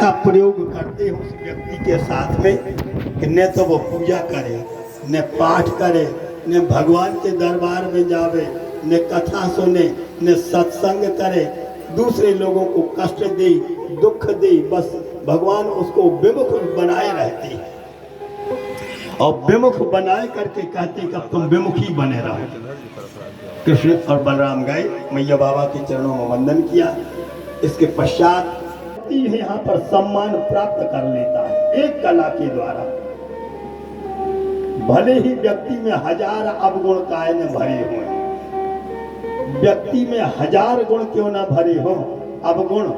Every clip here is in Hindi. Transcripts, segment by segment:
का प्रयोग करते हो उस व्यक्ति के साथ में कि न तो वो पूजा करे, न पाठ करे, न भगवान के दरबार में जावे, न कथा सुने, न सत्संग करे, दूसरे लोगों को कष्ट दे, दुख दे, बस भगवान उसको विमुख बनाए रहते हैं और विमुख बनाए करके कहते कि अब तुम विमुख ही बने रहो। कृष्ण और बलराम गए, मैया बाबा के चरणों में वंदन किया। इसके पश्चात यहाँ पर सम्मान प्राप्त कर लेता है एक कला के द्वारा। भले ही व्यक्ति में 1000 अवगुण काहे न भरे हों, व्यक्ति में 1000 गुण क्यों ना भरे हो अवगुण,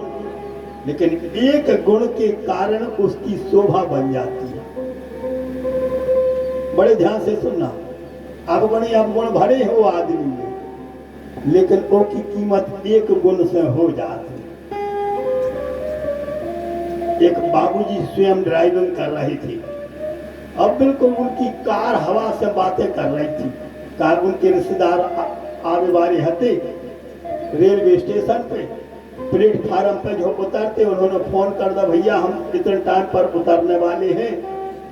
लेकिन एक गुण के कारण उसकी शोभा बन जाती है। बड़े ध्यान से सुनना, अवगुण भरे हो आदमी में, लेकिन वो की कीमत एक गुण से हो जाती। एक बाबूजी स्वयं ड्राइविंग कर रही थी, अब बिल्कुल उनकी कार हवा से बातें कर रही थी। कार उनके रिश्तेदार आवे वाले हते, रेलवे स्टेशन पे प्लेटफार्म पे जो उतरते उन्होंने फोन कर दिया, भैया हम इतने टाइम पर उतरने वाले हैं,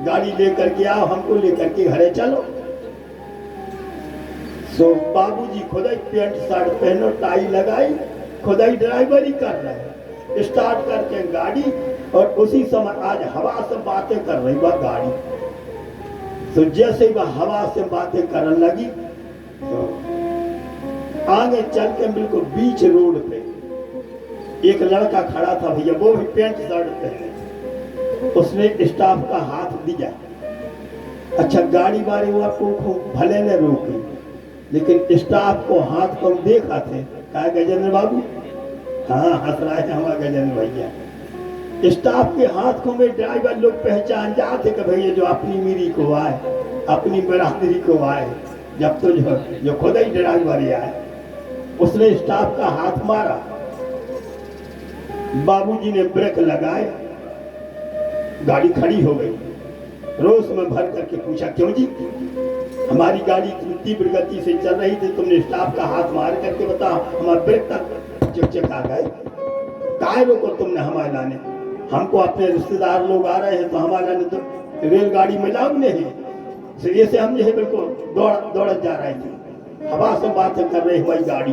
गाड़ी लेकर के आओ, हमको लेकर के घरे चलो। सो बाबूजी खुद ही पैंट शर्ट पहनो, टाई लगाई, खुद ही ड्राइवरी कर रहे हैं, स्टार्ट करके गाड़ी, और उसी समय आज हवा से बातें कर रही वह गाड़ी। तो जैसे वह हवा से बातें करने लगी तो आगे चल के बिल्कुल बीच रोड पे एक लड़का खड़ा था, भैया वो भी पैंट शर्ट पहने, उसने स्टाफ का हाथ दिया। अच्छा गाड़ी वाले को भले न रोकी, लेकिन स्टाफ को हाथ को देखा थे, कहा गजेंद्र बाबू, हाँ हंस रहा है हमारा गजेंद्र भैया। स्टाफ के हाथ को में ड्राइवर लोग पहचान जाते कि भैया जो अपनी मीरी को आए, अपनी बरादरी को आए, जब तो जो खुद ही ड्राइवर आए। उसने स्टाफ का हाथ मारा, बाबूजी ने ब्रेक लगाए, गाड़ी खड़ी हो गई। रोष में भर करके पूछा, क्यों जी, हमारी गाड़ी तीव्र गति से चल रही थी, तुमने स्टाफ का हाथ मार करके बताओ, हमारा ब्रेक तक चिकचिका गए, काहे रोको तुमने हमारे लाने? हमको अपने रिश्तेदार लोग आ रहे हैं तो हमारे लाने तो रेलगाड़ी में लाओ नहीं, ये से हम जो है बिल्कुल दौड़ जा रहे थे, हवा से बातें कर रही हमारी गाड़ी,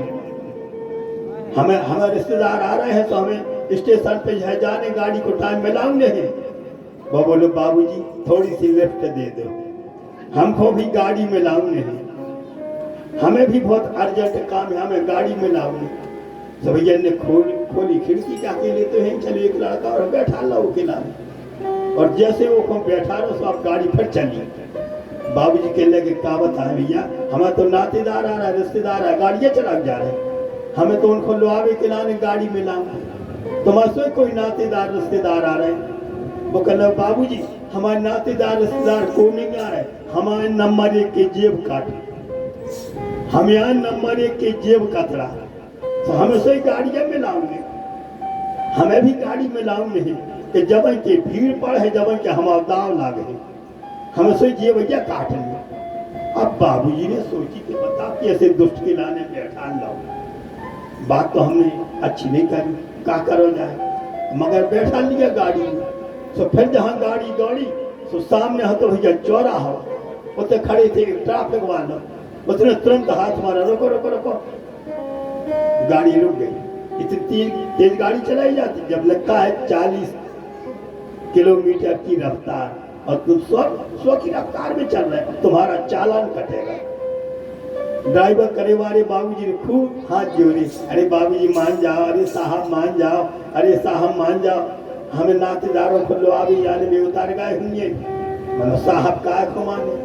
हमें रिश्तेदार आ रहे हैं तो हमें स्टेशन पे है जाने, गाड़ी को टाइम में लाओ नहीं। वो बोलो बाबूजी थोड़ी सी लिफ्ट दे दो, हमको भी गाड़ी में लाओ नहीं, हमें भी बहुत अर्जेंट काम है, हमें गाड़ी में लाओ नहीं। तो भैया ने खोली खिड़की का अकेले तो है, चलो एक लड़का और बैठा लो किनारे, और जैसे वो को बैठा रहो तो आप गाड़ी फिर चली। बाबूजी कहने लगे, क्या बताएं भैया, हमें तो नातेदार आ रहा है, रिश्तेदार है, गाड़ियाँ चला जा रहे, हमें तो उनको लुआवे के लाने गाड़ी में लाऊं, तुम्हारे कोई नातेदार रिश्तेदार आ रहे हैं। वो कहना बाबूजी हमारे नातेदार रिश्तेदार को नहीं आ रहे, हमारे नंबर 1 के जेब काट, हम यहाँ नंबर 1 के जेब कतरा, तो हमें सही गाड़ियाँ में लाऊंगे, हमें भी गाड़ी में लाऊंगे कि जब के भीड़ पड़ है, जब के हम दाव लागे, हमें सही जेब भैया काट लेंगे। अब बाबूजी ने सोची कि बता कैसे दुष्ट के लाने बैठा लाओ, बात तो हमने अच्छी नहीं करी, क्या करो जाए, मगर बैठा लिया गाड़ी में। तो फिर जहाँ गाड़ी दौड़ी तो सामने हो तो भैया चौराहा, उतने खड़े थे ट्रैफिक वाला, उसने तुरंत हाथ मारा, रोको रोको रोको, गाड़ी रुक गई। इतनी तेज गाड़ी चलाई जाती, जब लगता है 40 किलोमीटर की रफ्तार और तुम 100 की रफ्तार में चल रहे, तुम्हारा चालान कटेगा। ड्राइवर करे वाले बाबूजी ने खूब हाथ जोड़े, अरे बाबूजी मान जाओ, अरे साहब मान जाओ, अरे साहब मान जाओ, हमें नातेदारों को लुआवे जाने में उतार गए होंगे। मतलब साहब का को माने,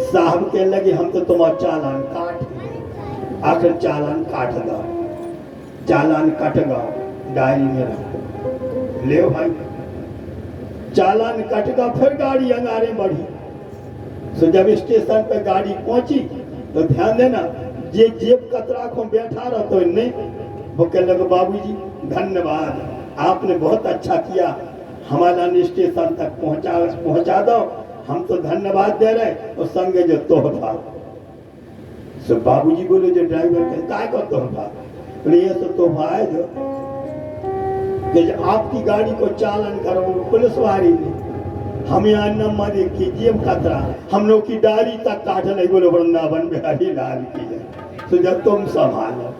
साहब कहने लगे हम तो तुम्हारा चालान काट, आखिर चालान काट दो, चालान कट गो, डायरी में रखो, ले भाई चालान कट गया। फिर गाड़ी अंगारे बढ़ी। तो जब स्टेशन पे गाड़ी पहुंची तो ध्यान देना, ये जेब कतरा को बैठा रहा तो नहीं, वो कहने लगे बाबूजी धन्यवाद, आपने बहुत अच्छा किया, हमारा स्टेशन तक पहुंचा दो, हम तो धन्यवाद दे रहे, और संगे जो तोहफा। तो बाबूजी बोले जो ड्राइवर का तोहफा, बोले ये तो तोहफा है जो, कि आपकी गाड़ी को चालन करो पुलिस वाली ने हमें यहाँ नम्मा देखी जेब खतरा हम लोग की डाली तक काट नहीं बोलो वृंदावन बिहारी लाल की है तो जब तुम संभालो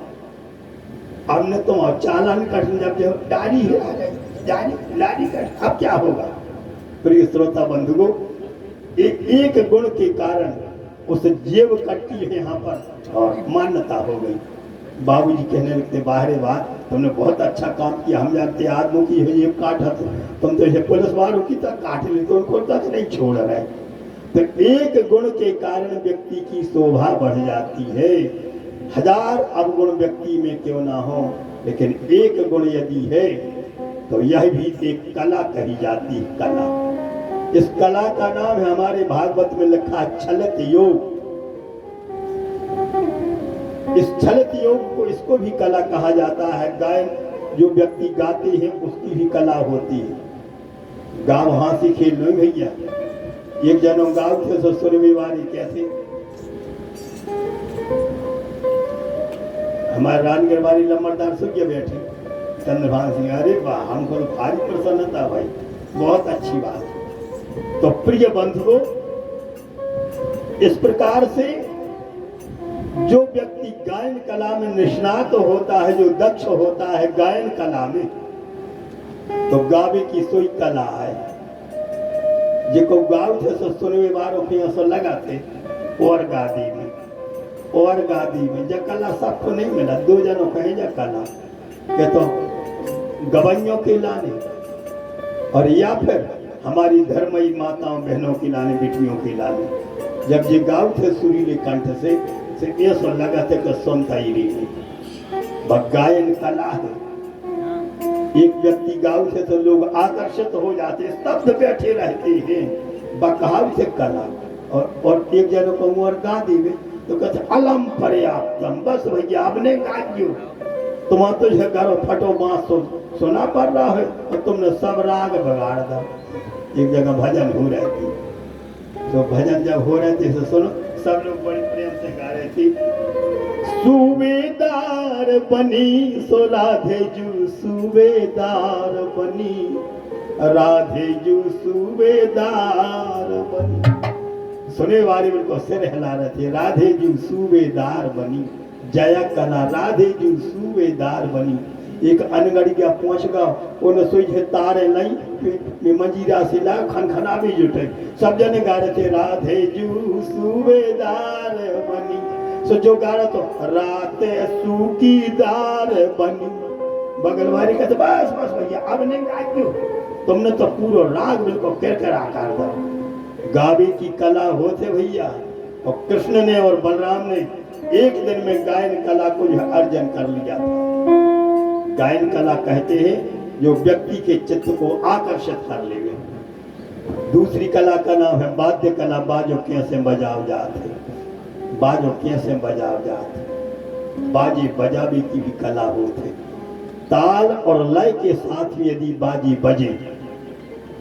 हमने तुम और चालन कट जब डाली हिला गई डाली लाली कट अब क्या होगा। प्रिय श्रोता बंधुओं एक गुण के कारण उस जेब कटती है यहाँ पर और मान्यता हो गई। बाबूजी कहने लगते बाहरे बात तुमने बहुत अच्छा काम किया हम जानते आदमों की ये काटा तुम तो ये पुलिस वालों की तक काट ली तो उनको तक नहीं छोड़ रहे। तो एक गुण के कारण व्यक्ति की शोभा बढ़ जाती है। हजार अवगुण व्यक्ति में क्यों ना हो लेकिन एक गुण यदि है तो यह भी एक कला कही जाती है। कला इस कला का नाम है हमारे भागवत में लिखा छलत योग। इस छलत योग को इसको भी कला कहा जाता है। गायन जो व्यक्ति गाते हैं उसकी भी कला होती है। गाँव हाथी खेल नहीं भैया एक जनों गाँव थे सुरवी वाली कैसे हमारे रानगढ़ वाली लम्बरदार सुखिया बैठे चंद्रभान सिंह अरे वाह हमको तो भारी प्रसन्नता भाई बहुत अच्छी बात। तो प्रिय बंधुओं इस प्रकार से जो व्यक्ति गायन कला में निष्णात होता है जो दक्ष होता है गायन कला में तो गावे की सोई कला है जिको गाँव थे सो सुनवे वालों के असर लगाते और गादी में जब कला सबको नहीं मिला दो जनों कहे जा कला के तो गवैयों के लाने और या फिर हमारी धर्मई माताओं बहनों की लाने बेटियों की लाने जब ये गाँव थे सुरीले कंठ से ये सुन लगा थे कि सुनता ही नहीं गायन कला है। एक व्यक्ति गाँव से तो लोग आकर्षित हो जाते स्तब्ध बैठे रहते हैं बकहाव से कला और एक जनों को और गा दी तो कहते अलम पर्याप्तम बस भैया आपने गा दियो तुम तो घरों फटो बांस सुना पड़ रहा है और तुमने सब राग बगाड़ दा। एक जगह भजन हो रहे थे तो भजन जब हो रहे थे तो सुनो सब लोग बड़े प्रेम से गा रहे थे सूबेदार बनी सो राधे जू सूबेदार बनी राधे जू सूबेदार बनी। सुने वाले बिल्कुल सिर हिला रहे थे राधे जू सूबेदार बनी जया कला राधे जू सूबेदार बनी। एक अनगढ़ गया पहुंच गया उन्हें सोई है तारे नहीं मंजीरा से ला खनखना भी जुटे सब जने गा रहे थे राधे जू सूबेदार बनी। सो जो गा रहा तो राते सूकीदार बनी बगल वाली का तो बस बस भैया अब नहीं गाइयो तुमने तो पूरा राग बिल्कुल कर आकार दा। गावे की कला होते भैया और कृष्ण ने और बलराम ने एक दिन में गायन कला को अर्जन कर लिया था। गायन कला कहते हैं जो व्यक्ति के चित्त को आकर्षित कर लेवे। दूसरी कला का नाम है वाद्य कला बाजो कैसे बजाव जाते बाजो कैसे बजाव जाते बाजी बजावे की भी कला होते। ताल और लय के साथ यदि बाजी बजे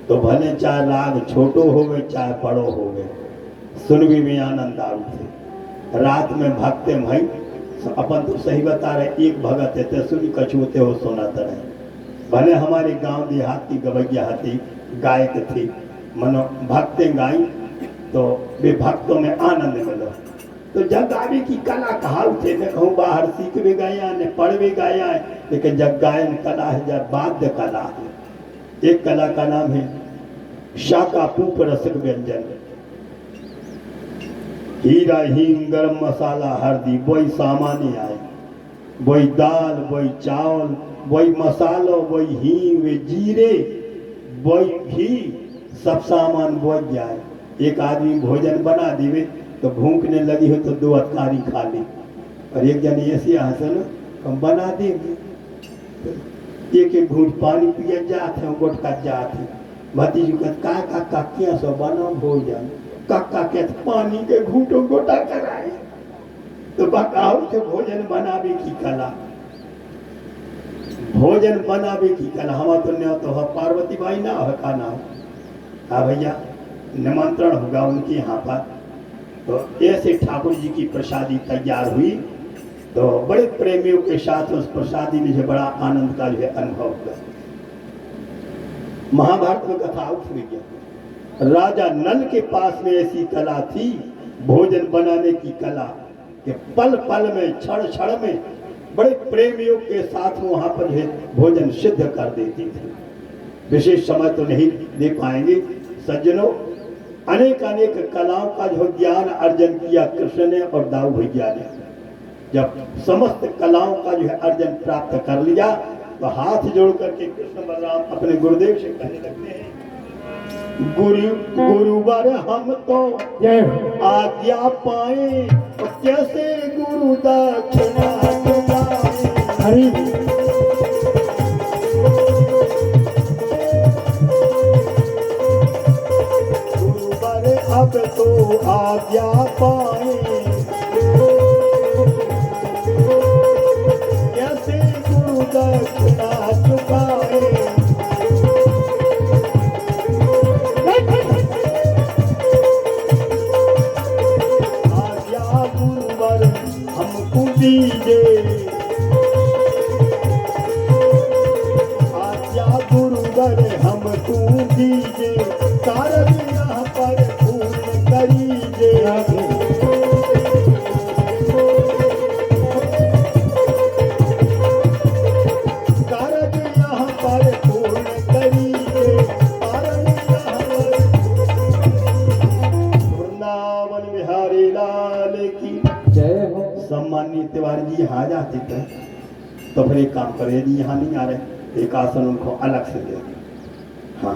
तो भले चाहे राग छोटो हो गए चाहे बड़ो हो गए सुनवी में आनंद आते। रात में भगते भाई अपन तो सही बता रहे एक भगत है सुनी कछुते हो सोना तरह भले हमारे गांव देहात की गवैया थी गायक थी मनो भक्ते गाई तो वे भक्तों में आनंद मिलो। तो जब गावे की कला कहावते थे कहूँ बाहर सीख भी गया ने पढ़ भी गया है लेकिन जब गायन कला है जब वाद्य कला है। एक कला का नाम है शाका पूप रसिक व्यंजन हीरा हींग गरम मसाला हल्दी वही सामान्य आए वही दाल वही चावल वही मसालो वही हींग वे जीरे वही घी सब सामान बोझ जाए। एक आदमी भोजन बना दिवे तो भूखने लगी हो तो दो अतकारी खा ली और एक जन ऐसी हंसन हम बना देंगे एक एक घूंट पानी पिया जाते गुटका जाते भतीजू का क्या सो बना भोजन काका के पानी के घूंटों गोटा कराए तो बकाओ से भोजन बनावे की कला भोजन बनावे की कला हमारा तो नहीं तो पार्वती बाई ना है का नाम हाँ भैया निमंत्रण होगा उनके यहाँ पर तो ऐसे ठाकुर जी की प्रसादी तैयार हुई तो बड़े प्रेमियों के साथ उस प्रसादी में जो बड़ा आनंद का जो है अनुभव हुआ। महाभारत में कथा उठ गया। राजा नल के पास में ऐसी कला थी, भोजन बनाने की कला, कि पल पल में, क्षण क्षण में बड़े प्रेम योग के साथ वहां पर भोजन सिद्ध कर देती थी। विशेष समय तो नहीं दे पाएंगे सज्जनों, अनेक अनेक कलाओं का जो ज्ञान अर्जन किया कृष्ण ने और दाऊ भैया ने। जब समस्त कलाओं का जो है अर्जन प्राप्त कर लिया तो हाथ जोड़ करके कृष्ण बलराम अपने गुरुदेव से कहने लगते हैं, गुरुवर हम तो आज्ञा पाए, तो कैसे गुरु दक्षिणा चुकाए। गुरुवर अब तो आज्ञा पाए, कैसे गुरु दक्षिणा चुकाए। दीजे आज्ञा गुरुवर हमको दीजे, कारज यहाँ पर पूर्ण करीजे। कारज यहाँ पर पूर्ण करीजे, कारज यहाँ पर। वृंदावन बिहारी लाल की जय हो। सम्मानीय तिवारी जी यहाँ जाते थे तो फिर एक काम करे, यदि यहाँ नहीं आ रहे एक आसन उनको अलग से दे। हाँ,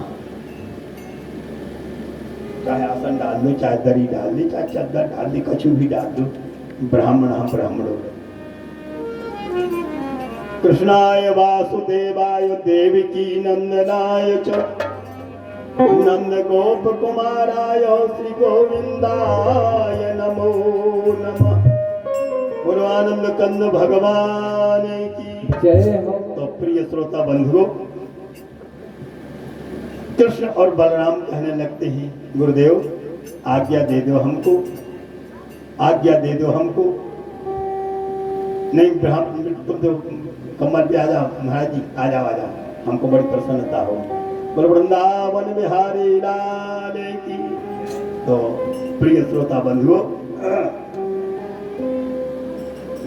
चाहे आसन डाल दो, चाहे दरी डाल दी, चाहे चादर डाल दी, कछु भी डाल दो। ब्राह्मण हम ब्राह्मणों। कृष्णाय वासुदेवाय देवकी नंदनाय च नंद गोप कुमाराय श्री गोविंदाय नमो नमः। पूर्वानंद कंद भगवान की जय हो। तो प्रिय श्रोता बंधुओं, कृष्ण और बलराम कहने लगते हैं, गुरुदेव आज्ञा दे दो हमको, आज्ञा दे दो हमको। नहीं ब्राह्मण तुम तो कमर पे आ जाओ, महाराज जी आ जाओ, आ जाओ, हमको बड़ी प्रसन्नता हो। बोलो वृंदावन बिहारी लाल की। तो प्रिय श्रोता बंधुओं,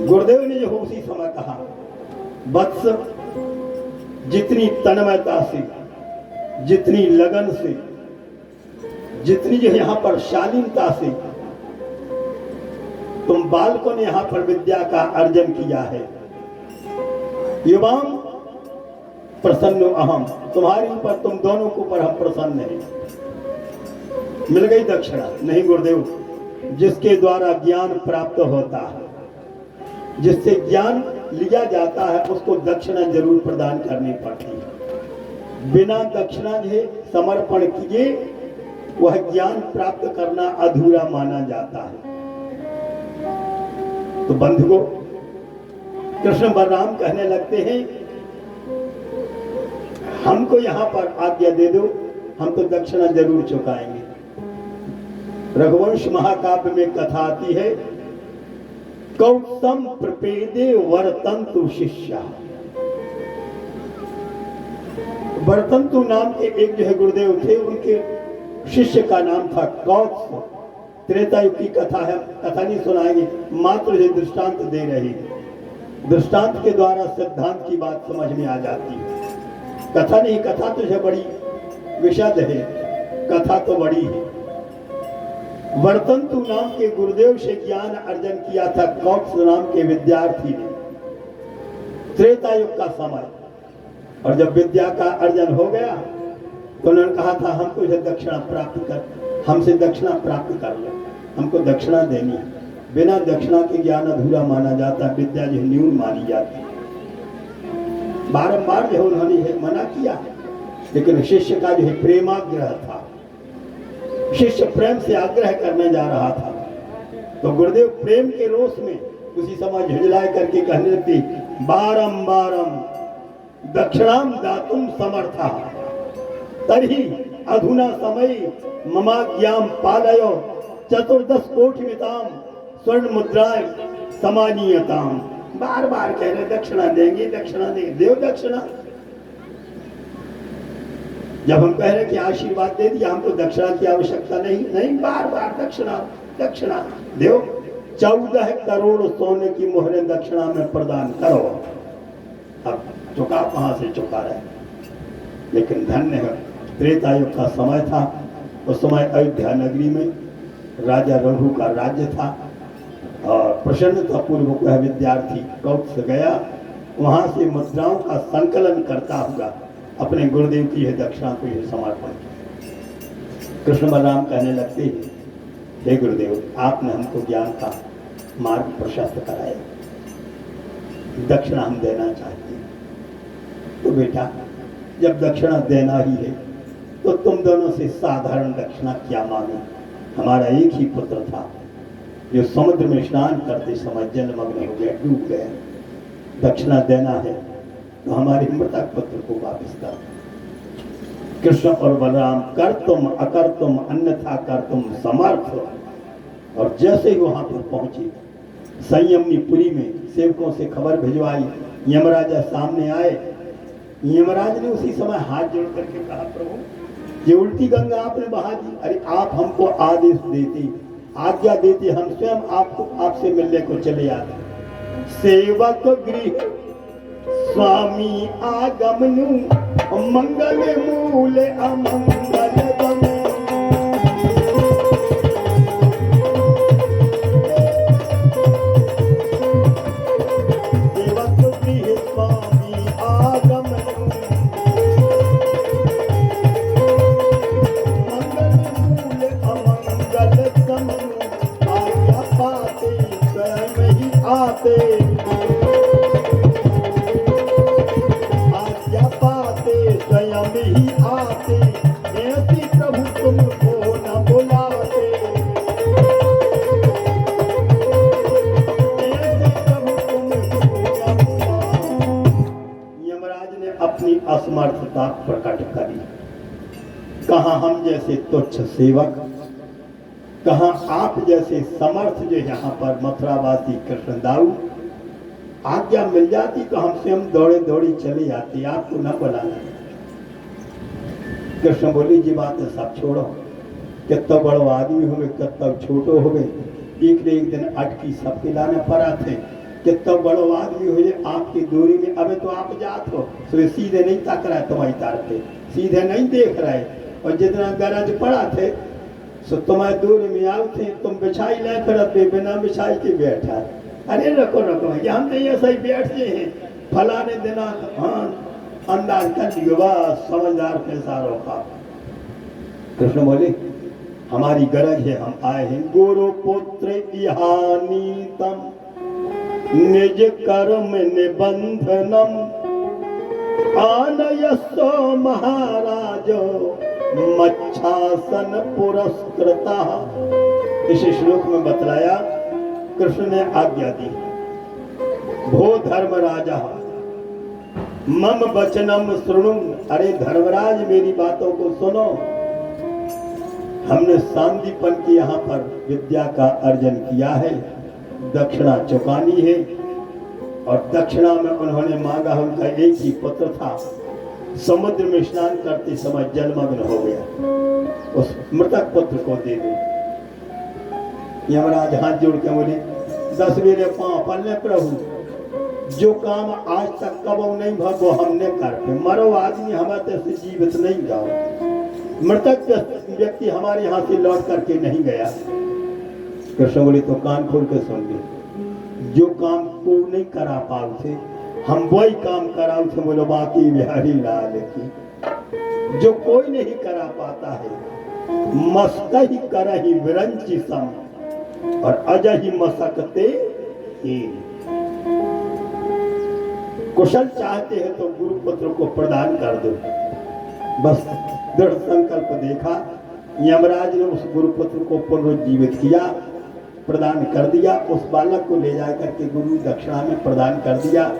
गुरुदेव ने जो उसी समय कहा, वत्स जितनी तन्मयता से, जितनी लगन से, जितनी जो यहाँ पर शालीनता से तुम बालकों ने यहाँ पर विद्या का अर्जन किया है, युवाम प्रसन्न अहम, तुम्हारे ऊपर, तुम दोनों के ऊपर हम प्रसन्न हैं। मिल गई दक्षिणा? नहीं गुरुदेव, जिसके द्वारा ज्ञान प्राप्त होता है, जिससे ज्ञान लिया जाता है, उसको दक्षिणा जरूर प्रदान करनी पड़ती है। बिना दक्षिणा के समर्पण किए वह ज्ञान प्राप्त करना अधूरा माना जाता है। तो बंधुओं, कृष्ण बलराम कहने लगते हैं, हमको यहाँ पर आज्ञा दे दो, हम तो दक्षिणा जरूर चुकाएंगे। रघुवंश महाकाव्य में कथा आती है, कौतम प्रपेदे वर्तंतु शिष्या। वर्तंतु नाम के एक जो है गुरुदेव थे, उनके शिष्य का नाम था कौत्स। त्रेता युग की कथा है, कथा नहीं सुनाएंगे, मात्र जो दृष्टांत दे रहे, दृष्टांत के द्वारा सिद्धांत की बात समझ में आ जाती है। कथा नहीं, कथा तो है बड़ी विशद है, कथा तो बड़ी है। वर्तंतु नाम के गुरुदेव से ज्ञान अर्जन किया था कौत्स नाम के विद्यार्थी ने, त्रेता युग का समय। और जब विद्या का अर्जन हो गया तो उन्होंने कहा था, हमको यह दक्षिणा प्राप्त कर, हमसे दक्षिणा प्राप्त कर लो, हमको दक्षिणा देनी है। बिना दक्षिणा के ज्ञान अधूरा माना जाता है, विद्या जो न्यून मानी जाती है। बारंबार जो उन्होंने मना किया, लेकिन शिष्य का जो है प्रेमाग्रह था, शिष्य प्रेम से आग्रह करने जा रहा था। तो गुरुदेव प्रेम के रोष में उसी समय झुंझलाए करके कहने लगती, बारंबारम दक्षिणाम दातुम समर्था तर्हि अधुना समय ममाज्ञाम पालयो चतुर्दश कोटिमिताम स्वर्ण मुद्राएं समानीयताम। बार बार कह रहे दक्षिणा देंगे, दक्षिणा देंगे, देव दक्षिणा। जब हम कह रहे कि आशीर्वाद दे दिया, हमको दक्षिणा की आवश्यकता नहीं, नहीं बार बार दक्षिणा दक्षिणा दो। 14 करोड़ सोने की मोहरें दक्षिणा में प्रदान करो। अब चुका कहां से चुका रहे, लेकिन धन्य है त्रेता युग का समय था। उस समय अयोध्या नगरी में राजा रघु का राज्य था और प्रसन्नता पूर्वक वह विद्यार्थी कौत्स गया, वहां से मुद्राओं का संकलन करता हुआ अपने गुरुदेव की यह दक्षिणा को यह समर्पण किया। कृष्ण बलराम कहने लगते हैं, हे गुरुदेव, आपने हमको ज्ञान का मार्ग प्रशस्त कराया, दक्षिणा हम देना चाहते हैं। तो बेटा, जब दक्षिणा देना ही है तो तुम दोनों से साधारण दक्षिणा क्या मांगे। हमारा एक ही पुत्र था जो समुद्र में स्नान करते समय जलमग्न हो गया, डूब गया। दक्षिणा देना है तो हमारे मृतक पुत्र को वापस कर। कृष्ण और बलराम कर तुम अकर तुम अन्यथा कर तुम समर्थ। और जैसे ही वहां पर पहुंचे, संयमनीपुरी में सेवकों से खबर भिजवाई, यमराजा सामने आए। यमराज ने उसी समय हाथ जोड़ करके कहा, प्रभु ये उल्टी गंगा आपने बहा दी। अरे आप हमको आदेश देते, आज्ञा देते, हम स्वयं आपसे मिलने को चले आते। सेवक गृह स्वामी आगमनु मंगल मूल अमंगल गम। सेवक गृह स्वामी आगमनु मंगल मूल अमंगल गम। आज्ञा पाते स्वयं ही आते, स्वयं ही आते, ऐसी प्रभु तुमको न बुलाते, ऐसी प्रभु तुमको न बुलाते। यमराज ने अपनी असमर्थता प्रकट करी। कहाँ हम जैसे तुच्छ सेवक, कहाँ आप जैसे समर्थ जो यहाँ पर मथुरावासी कृष्णदाऊ। आज्ञा मिल जाती तो हम स्वयं दौड़े दौड़ी चले जाते, आपको न बुलाना। कृष्ण बोली, जी बात है सब छोड़ो, कितना बड़ो आदमी हो गए, कितना छोटो हो गए, एक न एक दिन अटकी सबके लाने पड़ा थे। कितना बड़ो आदमी हो जाए आपकी दूरी में, अबे तो आप जात हो, तो सीधे नहीं तक रहा है तुम्हारी तरफ पे, सीधे नहीं देख रहे। और जितना गरज पड़ा थे सो तुम्हारे दूर में आओ थे, तुम बिछाई ले फिर बिना बिछाई के बैठा। अरे रखो रखो, हम तो ये सही बैठते हैं, फलाने दिना हाँ अंदाज कर लियो, बस समझदार पैसारों का। कृष्ण बोले, हमारी गरज है, हम आए हैं। गुरु पुत्र इहानीतम निज कर्म निबंधनम आनयसो महाराजो मच्छासन पुरस्कृता। इस श्लोक में बतलाया, कृष्ण ने आज्ञा दी, भो धर्मराजा मम वचनम श्रृणु। अरे धर्मराज मेरी बातों को सुनो। हमने सांदीपन की यहाँ पर विद्या का अर्जन किया है, दक्षिणा चुकानी है। और दक्षिणा में उन्होंने मांगा, उनका एक ही पुत्र था, समुद्र में स्नान करते समय जलमग्न हो गया, उस मृतक पुत्र को दे दो। यमराज हाथ जोड़ के बोले, 10 मेरे पांव पल्ले प्रभु, जो काम आज तक कबो नहीं भगो हमने करते। मरो आदमी हमारे से जीवित नहीं जाओ, मृतक व्यक्ति हमारे यहाँ से लौट करके नहीं गया। कृष्ण बोले, तो कान खोल के सुन ले, जो काम को नहीं करा पाओ थे हम वही काम कराओ थे। बोलो बाकी बिहारी लाल की, जो कोई नहीं करा पाता है, मस्त ही कर ही विरंची सम और अजय ही मसकते ही। कुशल चाहते हैं तो गुरु पुत्र को प्रदान कर दो। बस दृढ़ संकल्प देखा, यमराज ने उस गुरु पुत्र को पुनरुज्जीवित किया, प्रदान कर दिया। उस बालक को ले जाकर के गुरु दक्षिणा में प्रदान कर दिया।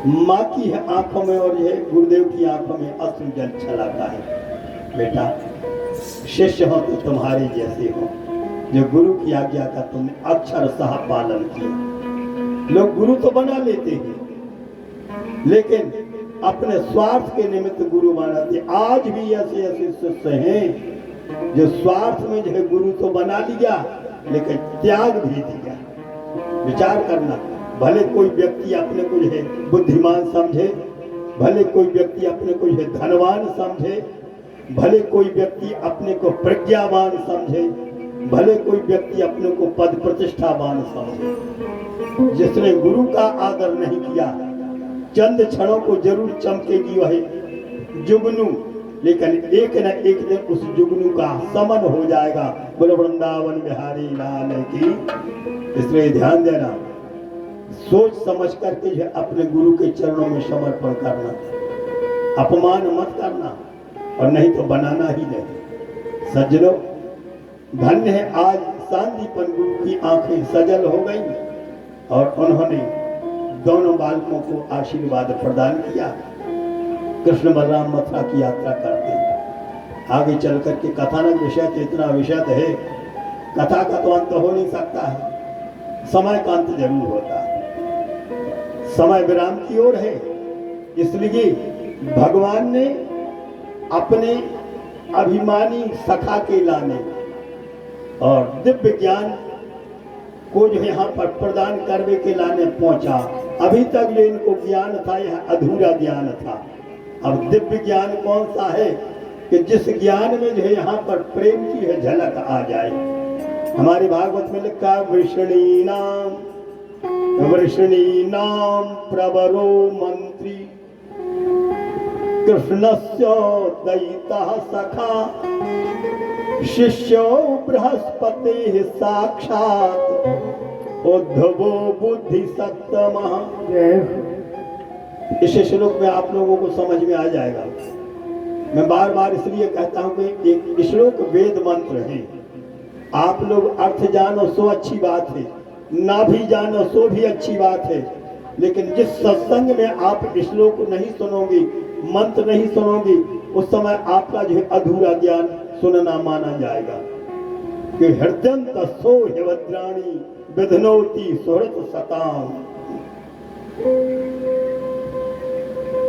माँ की है आंखों में और यह गुरुदेव की आंखों में अश्रु जल छलाता है। बेटा, शिष्य हो तो तुम्हारे जैसे हो, जो गुरु की आज्ञा का तुमने अक्षरशः पालन किया। लोग गुरु तो बना लेते हैं, लेकिन अपने स्वार्थ के निमित्त गुरु माना थे। आज भी ऐसे ऐसे शिष्य हैं जो स्वार्थ में जो है गुरु तो बना लिया लेकिन त्याग भी दिया। विचार करना, भले कोई व्यक्ति अपने को जो है बुद्धिमान समझे, भले कोई व्यक्ति अपने को जो है धनवान समझे, भले कोई व्यक्ति अपने को प्रज्ञावान समझे, भले कोई व्यक्ति अपने को पद प्रतिष्ठावान समझे, जिसने गुरु का आदर नहीं किया चंद क्षणों को जरूर चमकेगी वह जुगनू, लेकिन एक न एक दिन उस जुगनू का समन हो जाएगा। बोलो वृंदावन बिहारी लाल की। इसलिए ध्यान देना, सोच समझ करके जो अपने गुरु के चरणों में समर्पण करना, अपमान मत करना और नहीं तो बनाना ही नहीं। सज्जनों, धन्य है आज शांतिपन गुरु की आंखें सजल हो गई और उन्होंने दोनों बालकों को आशीर्वाद प्रदान किया। कृष्ण बलराम मथुरा की यात्रा करते हैं। आगे चल करके कथानक विषय तो इतना विषय है, कथा का तो अंत हो नहीं सकता है, समय का अंत जरूर होता है। समय विराम की ओर है, इसलिए भगवान ने अपने अभिमानी सखा के लाने और दिव्य ज्ञान को जो यहाँ पर प्रदान करने के लाने पहुंचा। अभी तक जो इनको ज्ञान था यह अधूरा ज्ञान था। अब दिव्य ज्ञान कौन सा है कि जिस ज्ञान में जो है यहाँ पर प्रेम की है झलक आ जाए। हमारे भागवत में लिखा वृषणी नाम प्रवरो मंत्री कृष्णस्य दयितः सखा शिष्यो बृहस्पति साक्षात उद्धवो बुद्धि सत्तमः। इस श्लोक में आप लोगों को समझ में आ जाएगा। मैं बार बार इसलिए कहता हूं कि एक श्लोक वेद मंत्र है। आप लोग अर्थ जानो सो अच्छी बात है, ना भी जानो सो भी अच्छी बात है, लेकिन जिस सत्संग में आप श्लोक नहीं सुनोगे, मंत्र नहीं सुनोगे, उस समय आपका जो है अधूरा ज्ञान सुनना माना जाएगा। कि हृदय तस्सो हिवद्राणी विधनोति सुहृत सताम।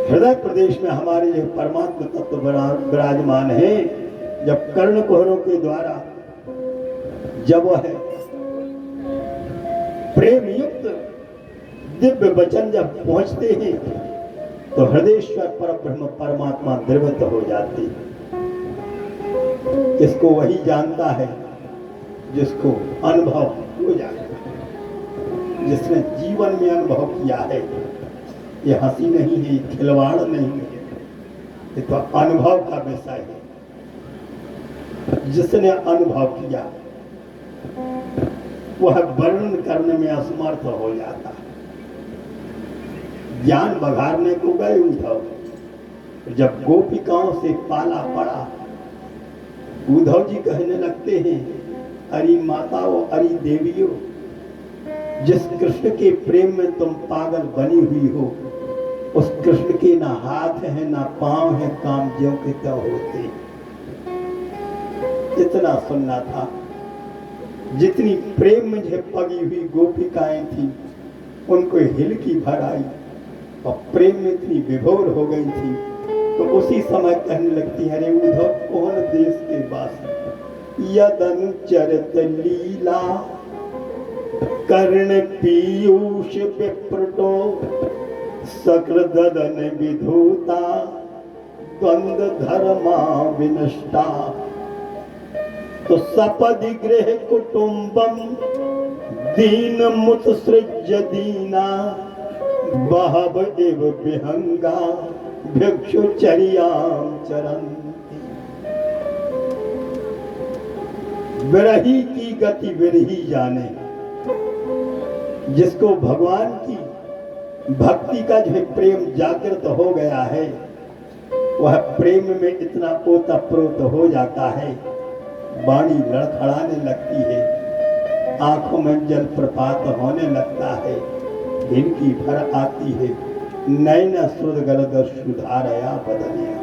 हृदय प्रदेश में हमारे जो परमात्मा तत्व विराजमान है। जब कर्ण कुहरों के द्वारा जब वह प्रेम युक्त दिव्य वचन जब पहुंचते हैं तो हृदयेश्वर परब्रह्म परमात्मा द्रवित हो जाती है। इसको वही जानता है जिसको अनुभव हो जाए, जिसने जीवन में अनुभव किया है। ये हंसी नहीं है, खिलवाड़ नहीं है, ये तो अनुभव का विषय है। जिसने अनुभव किया वह वर्णन करने में असमर्थ हो जाता है। ज्ञान बघारने को गए उद्धव, जब गोपिकाओं से पाला पड़ा, उद्धव जी कहने लगते हैं, अरे माताओं, अरे देवियों, जिस कृष्ण के प्रेम में तुम पागल बनी हुई हो, उस कृष्ण के ना हाथ है ना पांव है, काम ज्यों के त्यों होते। इतना सुनना था। जितनी प्रेम में पगी हुई गोपिकाएं थी उनको हिल की भर आई और प्रेम में इतनी विभोर हो गई थी। तो उसी समय कहने लगती है, अरे उद्धव कौन देश के वासी, यदनुचरत लीला कर्ण पीयूष विप्रटो सकृदन विधूता द्वंद्व धर्मा विनष्टा। तो सपदि गृह कुटुंबम दीन मुत्सृज्य दीना बहव एव विहंगा भिक्षुचर्यां चरन्ति। विरही की गति विरही जाने। जिसको भगवान की भक्ति का जो प्रेम जागृत हो गया है, वह प्रेम में इतना ओतप्रोत हो जाता है, वाणी लड़खड़ाने लगती है, आंखों में जल प्रपात होने लगता है, इनकी भर आती है, नैना सुरगल सुधारया बदनिया।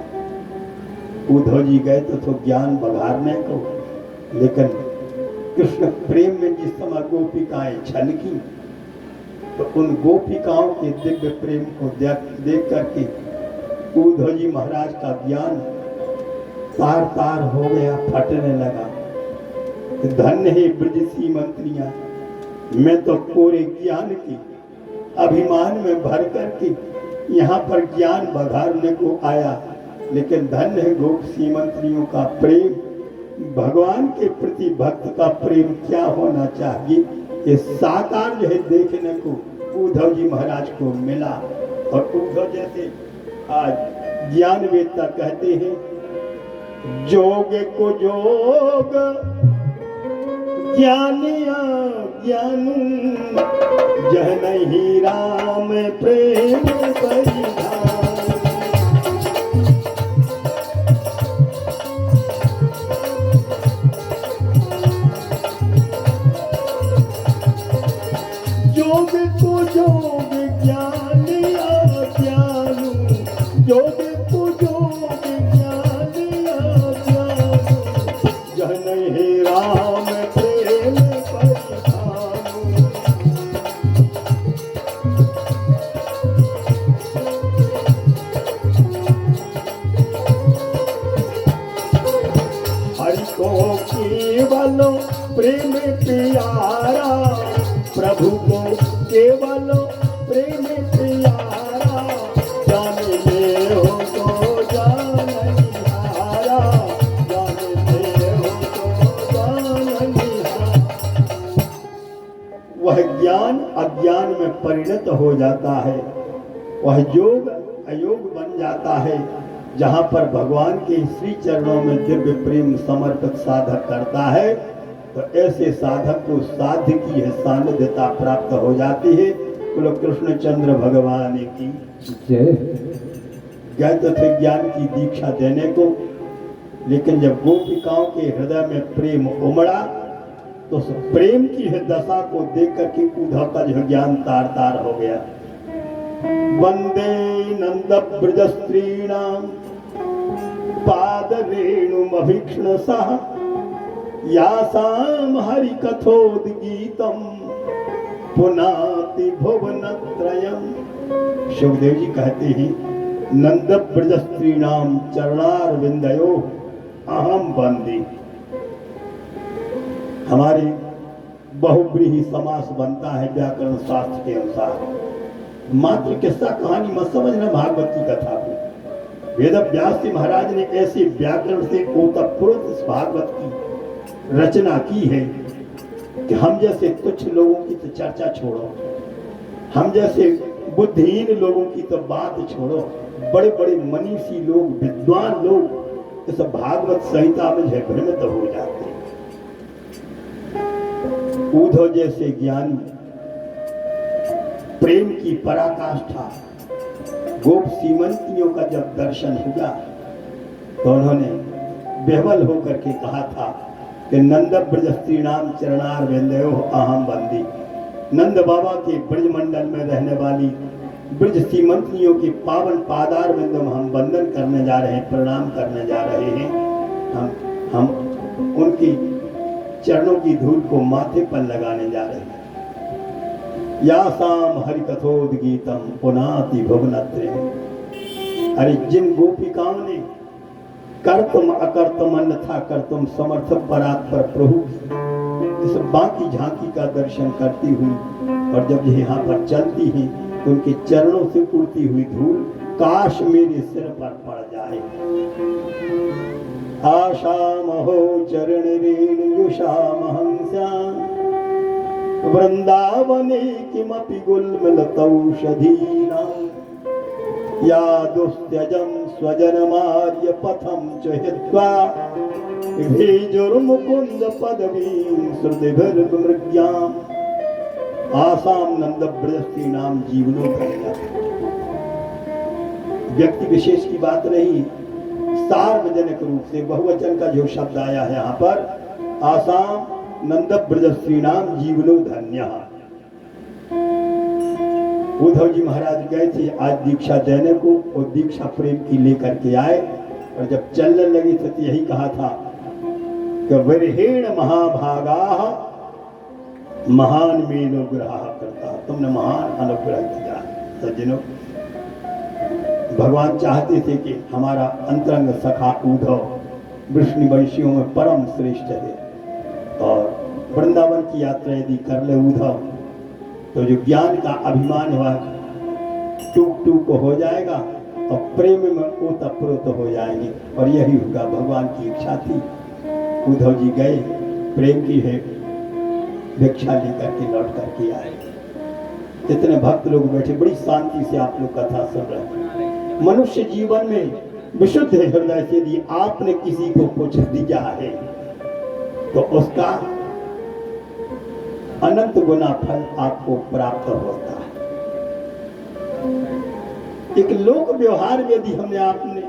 उद्धव जी गए तो ज्ञान बघारने को, लेकिन कृष्ण प्रेम में जिस समय गोपिकाएं छलकी तो उन गोपिकाओं के दिव्य प्रेम को देख करके उद्धव जी महाराज का ज्ञान तार तार हो गया, फटने लगा। धन्य है ब्रज सीमंत्रियां, मैं तो कोरे ज्ञान की अभिमान में भर करके यहाँ पर ज्ञान बघारने को आया, लेकिन धन्य है गोप सीमंत्रियों का प्रेम, भगवान के प्रति भक्त का प्रेम क्या होना चाहिए, ये साकार जो है देखने को उद्धव जी महाराज को मिला। और उद्धव जैसे आज ज्ञान वेदता कहते हैं, जोग को जोग ज्ञानिया ज्ञान, जह नहीं राम प्रेम परिधान। जोग को जोग ज्ञानिया ज्ञान, जोग को जोग ज्ञानिया ज्ञान, जह नहीं राम प्रेम परिधान। हरि को केवल प्रेम प्यारा, प्रभु को केवल प्रेम प्यारा, जान ले हो तो जाननिहारा, जान ले हो तो जाननिहारा। वह ज्ञान अज्ञान में परिणत हो जाता है, वह योग अयोग बन जाता है, जहाँ पर भगवान के श्री चरणों में दिव्य प्रेम समर्पित साधक करता है, तो ऐसे साधक को साध्य की है सानिध्यता प्राप्त हो जाती है। बोलो कृष्णचंद्र भगवान की जय। गए तो थे ज्ञान की दीक्षा देने को, लेकिन जब गोपिकाओं के हृदय में प्रेम उमड़ा, तो उस प्रेम की है दशा को देख करके उद्धव का जो ज्ञान तार तार हो गया। वंदे नंद ब्रज स्त्रीणाम पाद रेणुमभीक्ष्ण सह, यासाम हरि कथोद्गीतम पुनाति भुवनत्रयम्। सुखदेव जी कहते हैं, नंद ब्रज स्त्रीणाम चरणारविंदयो अहम बंदी। हमारे बहुब्रीही समास बनता है व्याकरण शास्त्र के अनुसार। मात्र किस्सा कहानी मत समझना भागवत की कथा को। वेद व्यास जी महाराज ने ऐसे व्याकरण से ओतप्रोत इस भागवत की रचना की है कि हम जैसे कुछ लोगों की तो चर्चा छोड़ो, हम जैसे बुद्धिहीन लोगों की तो बात छोड़ो, बड़े बड़े मनीषी लोग, विद्वान लोग इस भागवत संहिता में जो भ्रमित हो जाते हैं। उद्धव जैसे ज्ञानी प्रेम की पराकाष्ठा गोप सीमंतियों का जब दर्शन हुआ, तो उन्होंने बेहवल होकर के कहा था कि नंद ब्रज स्त्रीणाम चरणारविंदयो अहम बंदी। नंद बाबा के ब्रज मंडल में रहने वाली ब्रज सीमंतियों के पावन पादार बिंदु में हम वंदन करने जा रहे हैं, प्रणाम करने जा रहे हैं। हम उनकी चरणों की धूल को माथे पर लगाने जा रहे हैं। यासाम हरि कथोद्गीतम पुनाति भुवनत्रयम्। अरे जिन गोपिकाओं ने कर्तम अकर्तम अन्यथा कर्तम समर्थ परात्पर प्रभु इस बाकी झांकी का दर्शन करती हुई, और जब ये यहाँ पर चलती हैं तो उनके चरणों से उड़ती हुई धूल काश मेरे सिर पर पड़ जाए। आशाम हो चरण रेणुषामहं स्याम वृंदावने किमपि गुल्मलतौषधीनां या दुस्त्यजं स्वजनमार्य पथं च हित्वा भेजुर्मुकुंद पदवीं श्रुतिभिर्मृग्याम्। आसाम नंद ब्रजस्ती नाम जीवनोधन्या। व्यक्ति विशेष की बात नहीं, सार्वजनिक रूप से बहुवचन का जो शब्द आया है यहाँ पर, आसाम नंद ब्रजस्ती नाम जीवनोधन्या। उद्धव जी महाराज गए थे आज दीक्षा देने को, और दीक्षा प्रेम की लेकर के आए, और जब चलने लगे थे तो यही कहा था कि विरहेण महाभागा महान में अनुग्रह करता। तुमने महान अनुग्रह किया सज्जनों। भगवान चाहते थे कि हमारा अंतरंग सखा उद्धव वृष्णिवंशियों में परम श्रेष्ठ है, और वृंदावन की यात्रा यदि कर ले उद्धव तो जो ज्ञान का अभिमान हुआ टूक टूक हो जाएगा और प्रेम में ओतप्रोत हो जाएंगे। और यही होगा, भगवान की इच्छा थी। उद्धव जी गए, प्रेम की है भिक्षा लेकर के लौट करके आए। इतने भक्त लोग बैठे, बड़ी शांति से आप लोग कथा सुन रहे हैं। मनुष्य जीवन में विशुद्ध हृदय से यदि आपने किसी को कुछ दिया है तो उसका अनंत गुना फल आपको प्राप्त होता है। एक लोक व्यवहार में यदि हमने आपने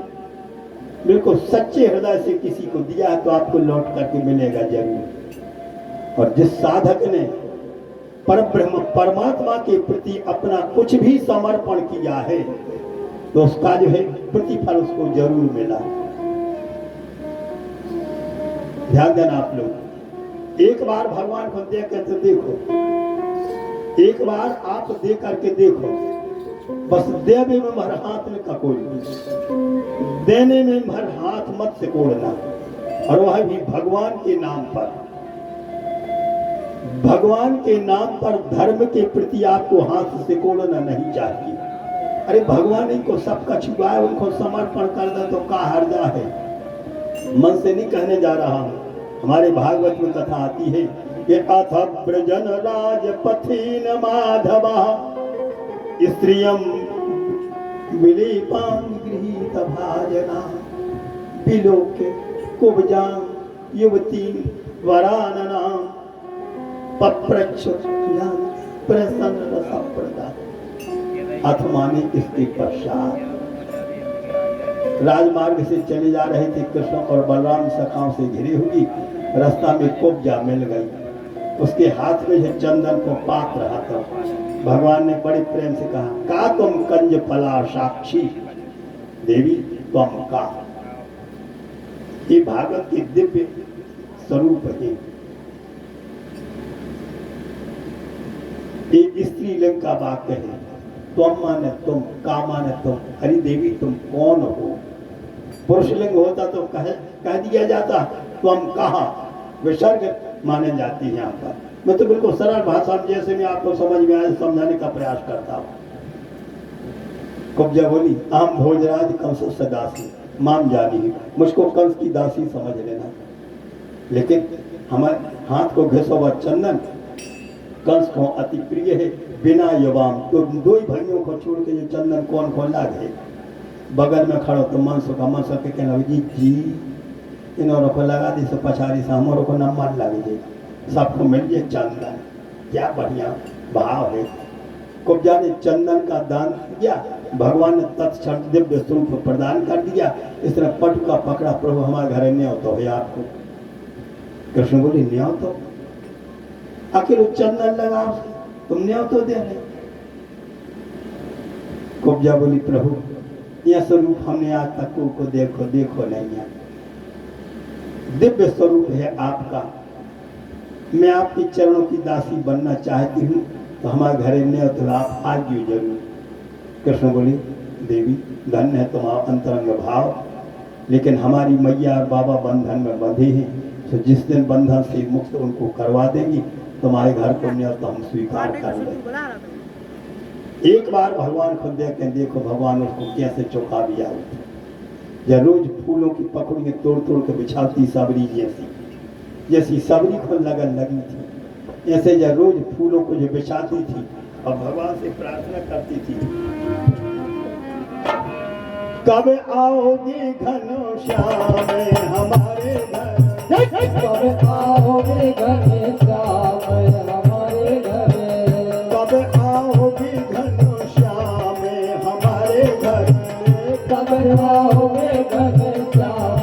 बिल्कुल सच्चे हृदय से किसी को दिया है तो आपको लौट करके मिलेगा जरूर। और जिस साधक ने परब्रह्म परमात्मा के प्रति अपना कुछ भी समर्पण किया है तो उसका जो है प्रतिफल उसको जरूर मिला। ध्यान देना आप लोग, एक बार भगवान को देख करके देखो, एक बार आप दे करके देखो, बस देवे में भर हाथ में ककोल, देने में भर हाथ मत से कोड़ना, और वह भी भगवान के नाम पर। भगवान के नाम पर धर्म के प्रति आपको हाथ से कोड़ना नहीं चाहिए। अरे भगवान इनको सबका छुआ है, उनको समर्पण कर दे तो का हर्जा है। मन से नहीं कहने जा रहा हूं, हमारे भागवत में कथा आती है कि अथ ब्रजन राजपथीन माधवा स्त्रियम विलेपान गृहीत भाजना विलोके कुब्जां युवती वरानना पप्रच्छ प्रसन्न रसप्रदा। अथ माने इसके पश्चात राजमार्ग से चले जा रहे थे कृष्ण और बलराम सखाओं से घिरी हुई, रास्ता में कुब्जा मिल गई, उसके हाथ में जो चंदन को पात रहा था। भगवान ने बड़े प्रेम से कहा, का तुम कंज फला साक्षी देवी तुम का। ये भागवत के दिव्य स्वरूप है। ये स्त्रीलिंग का वाक्य है। तुम माने तुम, का माने तुम। हरि देवी तुम कौन हो। पुरुषलिंग होता तो कह दिया जाता तुम कहा, विसर्ग माने जाती है यहाँ पर। मैं तो बिल्कुल सरल भाषा जैसे मैं आपको समझ में आए समझाने का प्रयास करता हूँ। कुब्जा बोली, आम भोजराज कंस सदासी माम जानी, मुझको कंस की दासी समझ लेना। लेकिन हमारे हाथ को घिसा हुआ चंदन कंस को अति प्रिय है। बिना युवाम तो दो ही भाइयों को छोड़ के जो चंदन कौन लागे। बगल में खड़ो तो मन सुखा मन सुख के कहना जी इन्होंने को लगा दी से पछाड़ी से हमारों को न मन लगे जी, सबको मिल जाए चंदन। क्या बढ़िया भाव है। कुब्जा ने चंदन का दान किया, भगवान ने तत्क्षण दिव्य स्वरूप प्रदान कर दिया। इस तरह पट का पकड़ा, प्रभु हमारे घर न्याय तो है आपको। कृष्ण बोली न्याय तो आखिर चंदन लगा तुम न्याय तो दे रहे। कुब्जा बोली प्रभु यह स्वरूप हमने आज तक को देखो नहीं है। दिव्य स्वरूप है आपका, मैं आपके चरणों की दासी बनना चाहती हूँ, तो हमारे घर में तो आप आइए जरूर। कृष्ण बोली देवी धन्य है तुम्हारा अंतरंग भाव, लेकिन हमारी मैया और बाबा बंधन में बंधे हैं, तो जिस दिन बंधन से मुक्त उनको करवा देंगी तुम्हारे घर को न्याय तो हम स्वीकार कर लेंगे। एक बार भगवान खुद देख के देखो भगवान उसको कैसे चौंका दिया। या रोज फूलों की पकड़ियां तोड़ के बिछाती सबरी जैसी सबरी को लगन लगी थी, ऐसे या रोज फूलों को जो बिछाती थी और भगवान से प्रार्थना करती थी, कब आओगे घनश्याम हमारे घर, कब आओगे घनश्याम हमारे घर, कब आओगे घनश्याम हमारे घर, कब आओगे घनश्याम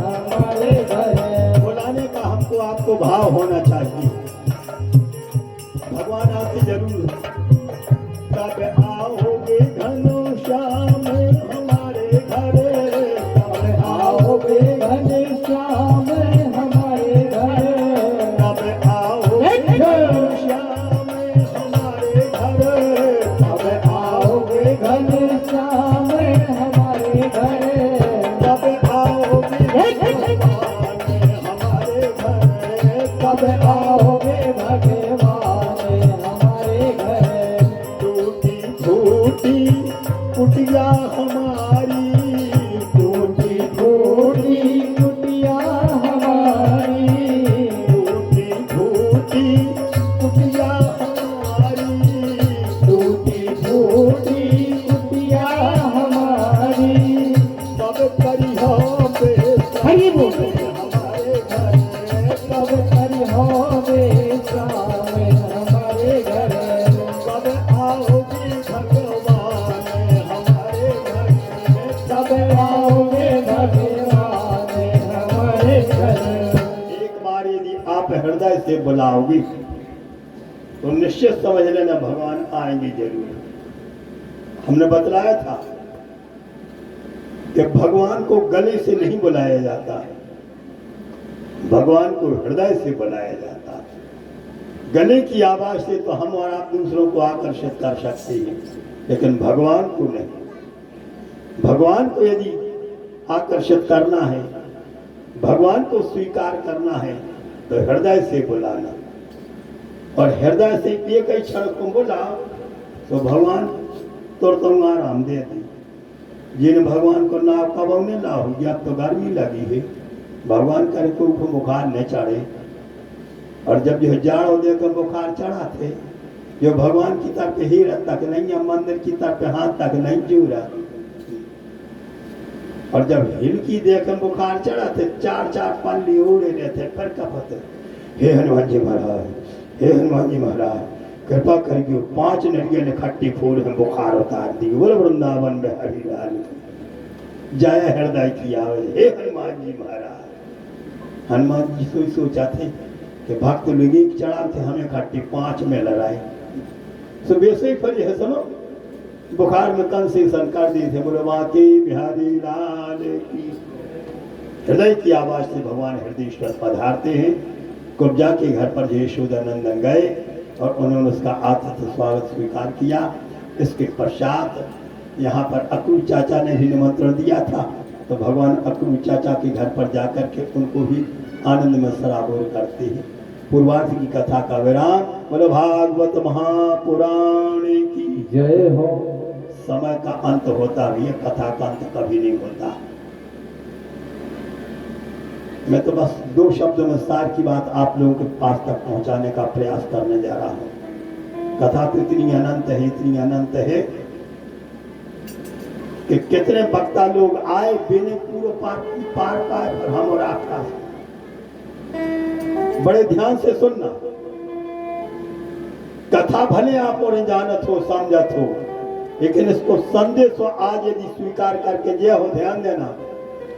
हमारे घर। बुलाने का हमको आपको भाव होना चाहिए। भगवान आते जरूर। कब आओगे घनश्याम हमारे घर, कब आओगे घनश्याम हमारे घर, कब आओगे घनश्याम हमारे घर, कब आओगे घनश्याम हमारे कब आओगे भगवान हमारे घर टूटी फूटी कुटिया हमारी, टूटी फूटी कुटिया हमारी टूटी फूटी कुटिया हमारी, टूटी फूटी कुटिया हमारी सब करिहो हरि बोल हमारे घर, कब करी होवे श्याम हमारे घर कब आओगे भगवान हमारे घर, कब आओगे भगवान हमारे घर एक बार यदि आप हृदय से बुलाओगे तो निश्चित समझ लेना भगवान आएंगे जरूर। हमने बतलाया था कि भगवान को गले से नहीं बुलाया जाता है, भगवान को हृदय से बुलाया जाता है। गले की आवाज से तो हम और आप दूसरों को आकर्षित कर सकते हैं, लेकिन भगवान को नहीं। भगवान को यदि आकर्षित करना है, भगवान को स्वीकार करना है तो हृदय से बुलाना, और हृदय से एक ही क्षण को बुलाओ तो भगवान तुरंत आराम देते। जिन भगवान को नाव कबौने ला हो गया, अब तो गर्मी लगी है, भगवान करे को ऊपर बुखार न चढ़े। और जब जो जाड़ो देकर बुखार चढ़ा थे, जो भगवान की तरफ हीरत तक नहीं है, मंदिर की तरफ हाथ तक नहीं जुड़ा। और जब हिलकी देकर बुखार चढ़ा थे, चार चार पल्ली उड़े रहे थे, फिर कपत हे हनुमान जी महाराज, हे हनुमान जी महाराज कृपा करिए 5 नदियों ने खट्टी फूल है बुखार उतार दी, बोल वृंदावन में हरि लाल जय हृदय की आवाज, हे हनुमान जी महाराज। हनुमान जी सोचा थे कि भक्त लोग एक चढ़ाव थे, हमें खट्टी 5 में लड़ाई। सो वैसे ही फल है, सुनो बुखार में कंसेशन कर दिए थे, बोले बाकी बिहारी लाल की। हृदय की आवाज से भगवान हृदयेश्वर पधारते हैं। कुब्जा के घर पर यशोदानंदन गए और उन्होंने उसका आतिथ्य स्वागत स्वीकार किया। इसके पश्चात यहाँ पर अक्रूर चाचा ने भी निमंत्रण दिया था, तो भगवान अक्रूर चाचा के घर पर जाकर के उनको भी आनंद में सराबोर करते हैं। पूर्वार्ध की कथा का विराम। बोलो भागवत महापुराण की जय हो। समय का अंत होता भी है, कथा का अंत कभी नहीं होता। मैं तो बस 2 शब्दों में सार की बात आप लोगों के पास तक पहुंचाने का प्रयास करने जा रहा हूं। कथा तो इतनी अनंत है, इतनी अनंत है कि कितने वक्ता लोग आए बिना पूरे पार पाए, पर हम और आपका बड़े ध्यान से सुनना। कथा भले आप और जानत हो, समझत हो, लेकिन इसको संदेश आज यदि स्वीकार करके जे हो ध्यान देना,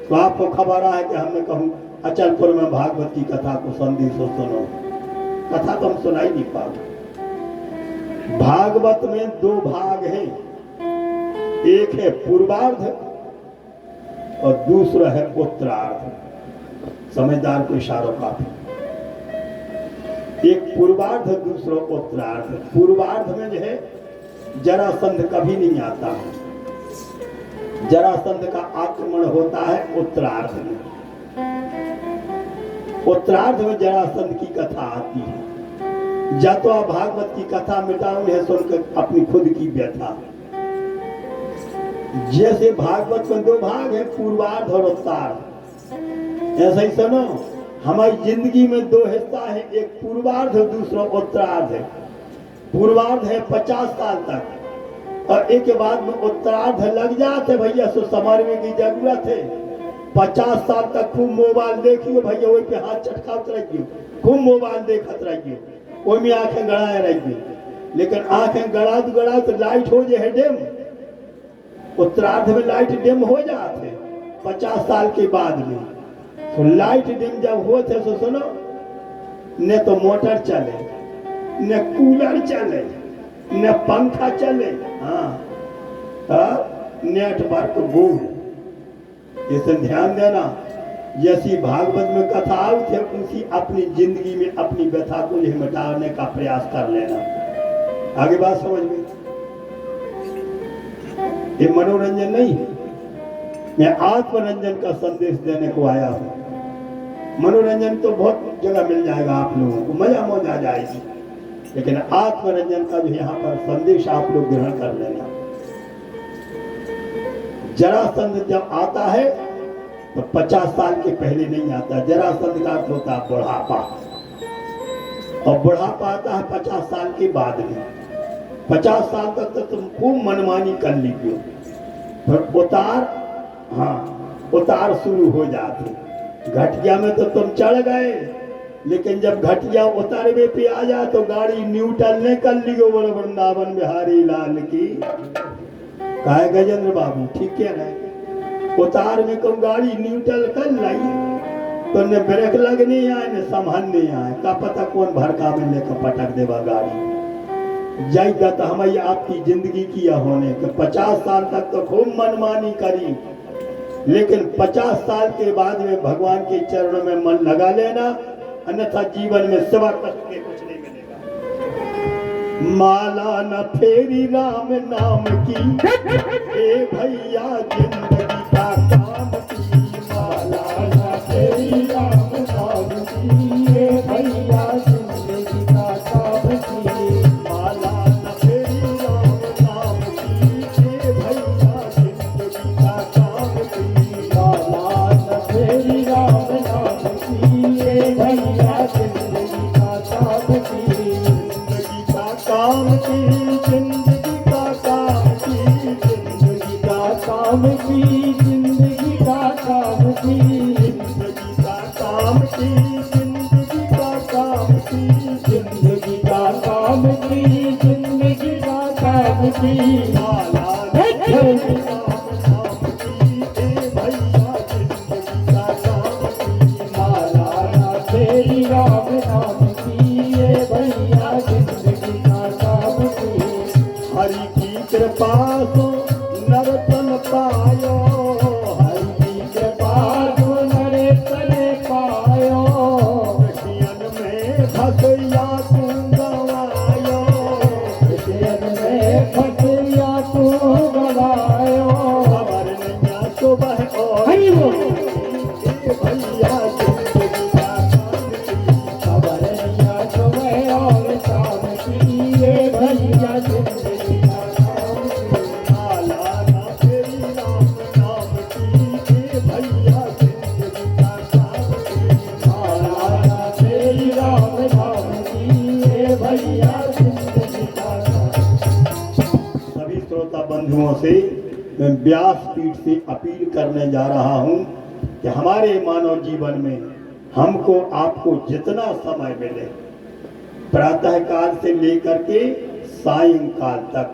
तो आपको खबर है कि हमने कहूँ अचलपुर में भागवत की कथा को संदेश सुनो। कथा तो हम सुनाई नहीं पाओ। भागवत में 2 भाग हैं, एक है पूर्वार्ध और दूसरा है उत्तरार्ध। समझदार को इशारों काफी। एक पूर्वार्ध, दूसरा उत्तरार्ध। पूर्वार्ध में जो है जरासंध कभी नहीं आता है, जरासंध का आक्रमण होता है उत्तरार्ध में। उत्तरार्ध में जरासंध की कथा आती है। जातो भागवत की कथा मिटाऊं है सुनकर अपनी खुद की व्यथा। जैसे भागवत में 2 भाग है, पूर्वार्ध और उत्तरार्ध, ऐसा ही सुनो हमारी जिंदगी में 2 हिस्सा है, एक पूर्वार्ध और दूसरा उत्तरार्ध है। पूर्वार्ध है 50 साल तक, और एक के बाद में उत्तरार्ध लग जाते भैया, सो समझने की जरूरत है। 50 साल तक खूब मोबाइल देखियो भैया, वही पे हाथ चटकावत रहियो, खूब मोबाइल देखत रहियो, वही में आंखें गड़ाए रहियो। लेकिन आंखें गड़ा तो लाइट हो जाए डिम। उत्तरार्ध में लाइट डिम हो जाते 50 साल के बाद में। तो लाइट डिम जब होते तो सुनो, न तो मोटर चले, न कूलर चले, न पंखा चले, हाँ नेटवर्क बूढ़। इसे ध्यान देना। जैसी भागवत में कथा आई थे, उसी अपनी जिंदगी में अपनी व्यथा को यह मिटाने का प्रयास कर लेना। आगे बात समझ में? ये मनोरंजन नहीं है, मैं आत्मरंजन का संदेश देने को आया हूं। मनोरंजन तो बहुत जगह मिल जाएगा आप लोगों को, मजा मौज आ जाएगी, लेकिन आत्मरंजन का जो यहाँ पर संदेश आप लोग ग्रहण कर लेना। जरासंध जब आता है तो 50 साल के पहले नहीं आता। जरासंध का अर्थ होता है बुढ़ापा, और बुढ़ापा आता है 50 साल के बाद में। 50 साल तक तो तुम खूब मनमानी कर लीजिए, फिर उतार शुरू हो जाते। घटिया में तो तुम चढ़ गए, लेकिन जब घटिया उतारवे पे आ जाए तो गाड़ी न्यूट्रल ने कर लियो। बोले वृंदावन बिहारी लाल की। कहे गजेंद्र बाबू ठीक है ना, उतार में तुम गाड़ी न्यूट्रल कर लाई तो न ब्रेक लगने आए न संभालने आए, का पता कौन भड़का में लेकर पटक देवा गाड़ी। जाएगा तो हमारी आपकी जिंदगी किया होने के 50 साल तक तो खूब मनमानी करी, लेकिन 50 साल के बाद में भगवान के चरणों में मन लगा लेना, अन्यथा जीवन में सिवा कष्ट के कुछ नहीं मिलेगा। माला न फेरी राम नाम की, ए भैया जिंदगी का काम की। माला न फेरी राम नाम की, ए भैया जिंदगी का काम की। माला न फेरी राम नाम की, ए भैया जिंदगी का काम की। माला न फेरी राम नाम की, ए भैया जिंदगी का काम की। जिंदगी का काम की, जिंदगी का काम की, जिंदगी का काम की, जिंदगी का काम की। जिंदगी का काम की, जिंदगी का काम की, जिंदगी का काम की, जिंदगी का काम की। माला न फेरी राम नाम की, ए भैया जिंदगी का काम की। हरि की कृपा सो नरतन पायो, हरि की कृपा सो नरतन पायो। कृष्ण में फसया तू गवायो, कृष्ण में फसया तू गवायो। खबर नैया सुबह और भैया जिंदगी का काम की। खबर नैया सुबह और शाम की, ए भैया जिंदगी का काम की। माला न फेरी राम नाम की, ए भैया जिंदगी का काम की। माला न फेरी राम नाम की, ए भैया जिंदगी का काम। सभी श्रोता बंधुओं से मैं व्यासपीठ से अपील करने जा रहा हूं कि हमारे मानव जीवन में हमको आपको जितना समय मिले, प्रातः काल से लेकर के सायंकाल तक,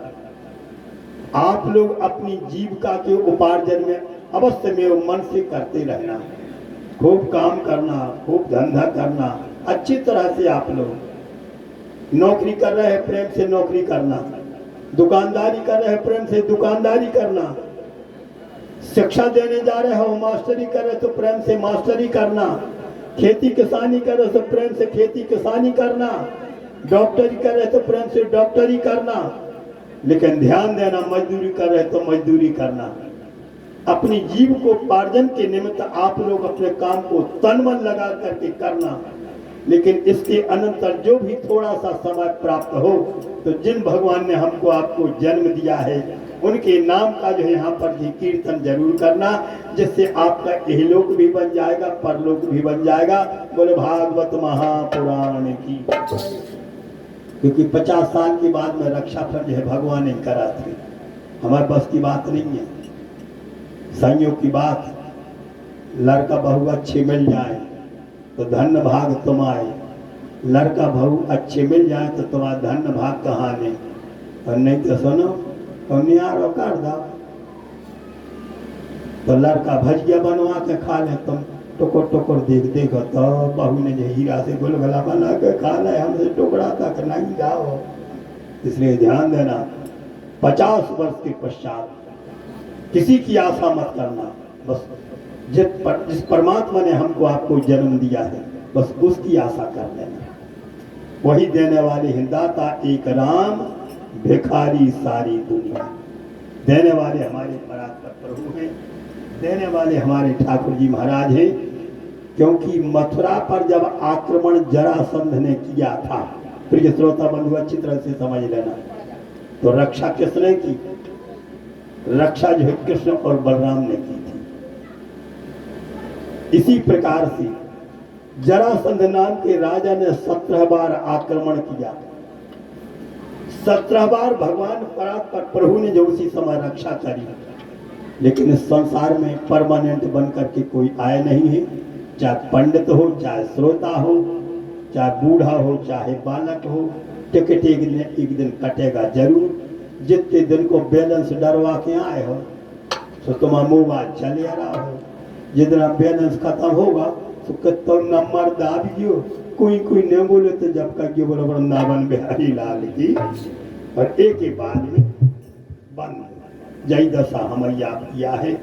आप लोग अपनी जीविका के उपार्जन में अवश्य में मन से करते रहना। खूब काम करना, खूब धंधा करना, अच्छी तरह से आप लोग नौकरी कर रहे हैं प्रेम से नौकरी करना, दुकानदारी कर रहे हैं प्रेम से दुकानदारी करना, शिक्षा देने जा रहे हो मास्टरी कर रहे तो प्रेम से मास्टरी करना, खेती किसानी कर रहे तो प्रेम से खेती किसानी करना, डॉक्टरी कर रहे तो प्रेम से डॉक्टरी करना। लेकिन ध्यान देना, मजदूरी कर रहे तो मजदूरी करना। अपनी जीव को उपार्जन के निमित्त आप लोग अपने काम को तन मन लगा करके करना। लेकिन इसके अनंतर जो भी थोड़ा सा समय प्राप्त हो तो जिन भगवान ने हमको आपको जन्म दिया है उनके नाम का जो है यहाँ पर जी कीर्तन जरूर करना, जिससे आपका इहलोक भी बन जाएगा, परलोक भी बन जाएगा। बोले भागवत महापुराण की। क्योंकि 50 साल के बाद में रक्षा पर जो है भगवान ने करा थी, हमारे बस की बात नहीं है। संयोग की बात, लड़का बहू अच्छे मिल जाए तो धन्य भाग तुम आए, लड़का बहू अच्छे मिल जाए तो तुम्हारा धन्य भाग कहाँ नहीं। और नहीं तो सुनो और नियारो कर दो तो लड़का भजिया बनवा के खा ले, तुम टुकुर टुकुर देख देखो तो बहू ने जो हीरा से गुलगुला बना के खा ले, हमसे टुकड़ा तक नहीं जाओ। इसलिए ध्यान देना, 50 वर्ष के पश्चात किसी की आशा मत करना। बस जिस परमात्मा ने हमको आपको जन्म दिया है बस उसकी आशा कर लेना। वही देने वाले हैं दाता एक राम, भिखारी सारी दुनिया। देने वाले हमारे परात्पर प्रभु हैं, देने वाले हमारे ठाकुर जी महाराज हैं। क्योंकि मथुरा पर जब आक्रमण जरासंध ने किया था, प्रिय श्रोता बंधु अच्छी तरह से समझ लेना, तो रक्षा किसने की? रक्षा जो है कृष्ण और बलराम ने की थी। इसी प्रकार से जरासंध नाम के राजा ने 17 बार आक्रमण किया। 17 बार भगवान परात्पर प्रभु ने जो उसी समय रक्षा करी, लेकिन इस संसार में परमानेंट बन करके कोई आए नहीं है। चाहे पंडित हो, चाहे श्रोता हो, चाहे बूढ़ा हो, चाहे बालक हो, टिकट एक दिन कटेगा जरूर। जितने दिन को बैलेंस डरवा के आए हो तो तुम्हारा मोबाइल चले आ रहा हो, जितना बैलेंस खत्म होगा तो तुम नंबर दाब दियो। कोई नहीं बोले तो जब का ये बोलो वृंदावन बिहारी लाल की, और एक ही बाद में बंद। जय दशा हमारी किया है।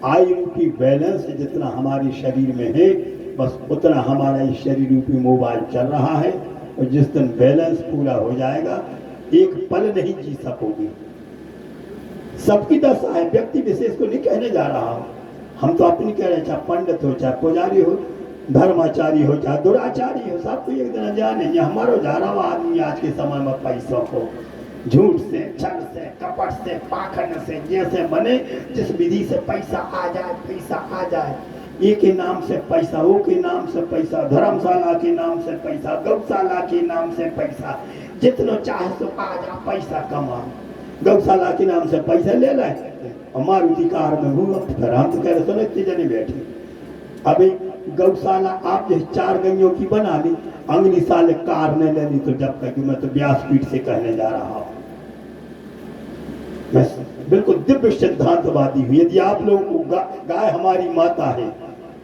आयु रूपी बैलेंस जितना हमारे शरीर में है, बस उतना हमारा इस शरीर रूपी मोबाइल चल रहा है। और जिस दिन बैलेंस पूरा हो जाएगा, एक पल नहीं जी सकोगे। सबकी दशा है, व्यक्ति विशेष को नहीं कहने जा रहा हूं। हम तो अपनी कह रहे हैं, चाहे पंडित हो, चाहे पुजारी हो, धर्माचारी हो, चाहे दुराचारी हो, सबको एक दिन जाने। ये हमारा जा रहा आदमी आज के समय में पैसों को झूठ से, छल से, कपट से, पाखंड से, जैसे बने जिस विधि से पैसा आ जाए, ए के नाम से पैसा, ओ के नाम से पैसा, धर्मशाला के नाम से पैसा, गौशाला के नाम से पैसा, जितना चाहे तो आ जा पैसा कमा। गौशाला के नाम से पैसा ले लाए, मारुति कार में घूम, फिर हम तो कह रहे सुनो इतने जने बैठे। अभी गौशाला आप जो 4 गैयों की बना ली, अगली साल कार ने लेनी, तो जब तक मैं तो व्यासपीठ से कहने जा रहा हूं, मैं बिल्कुल दिव्य सिद्धांतवादी हूं। यदि आप लोगों को गाय हमारी माता है,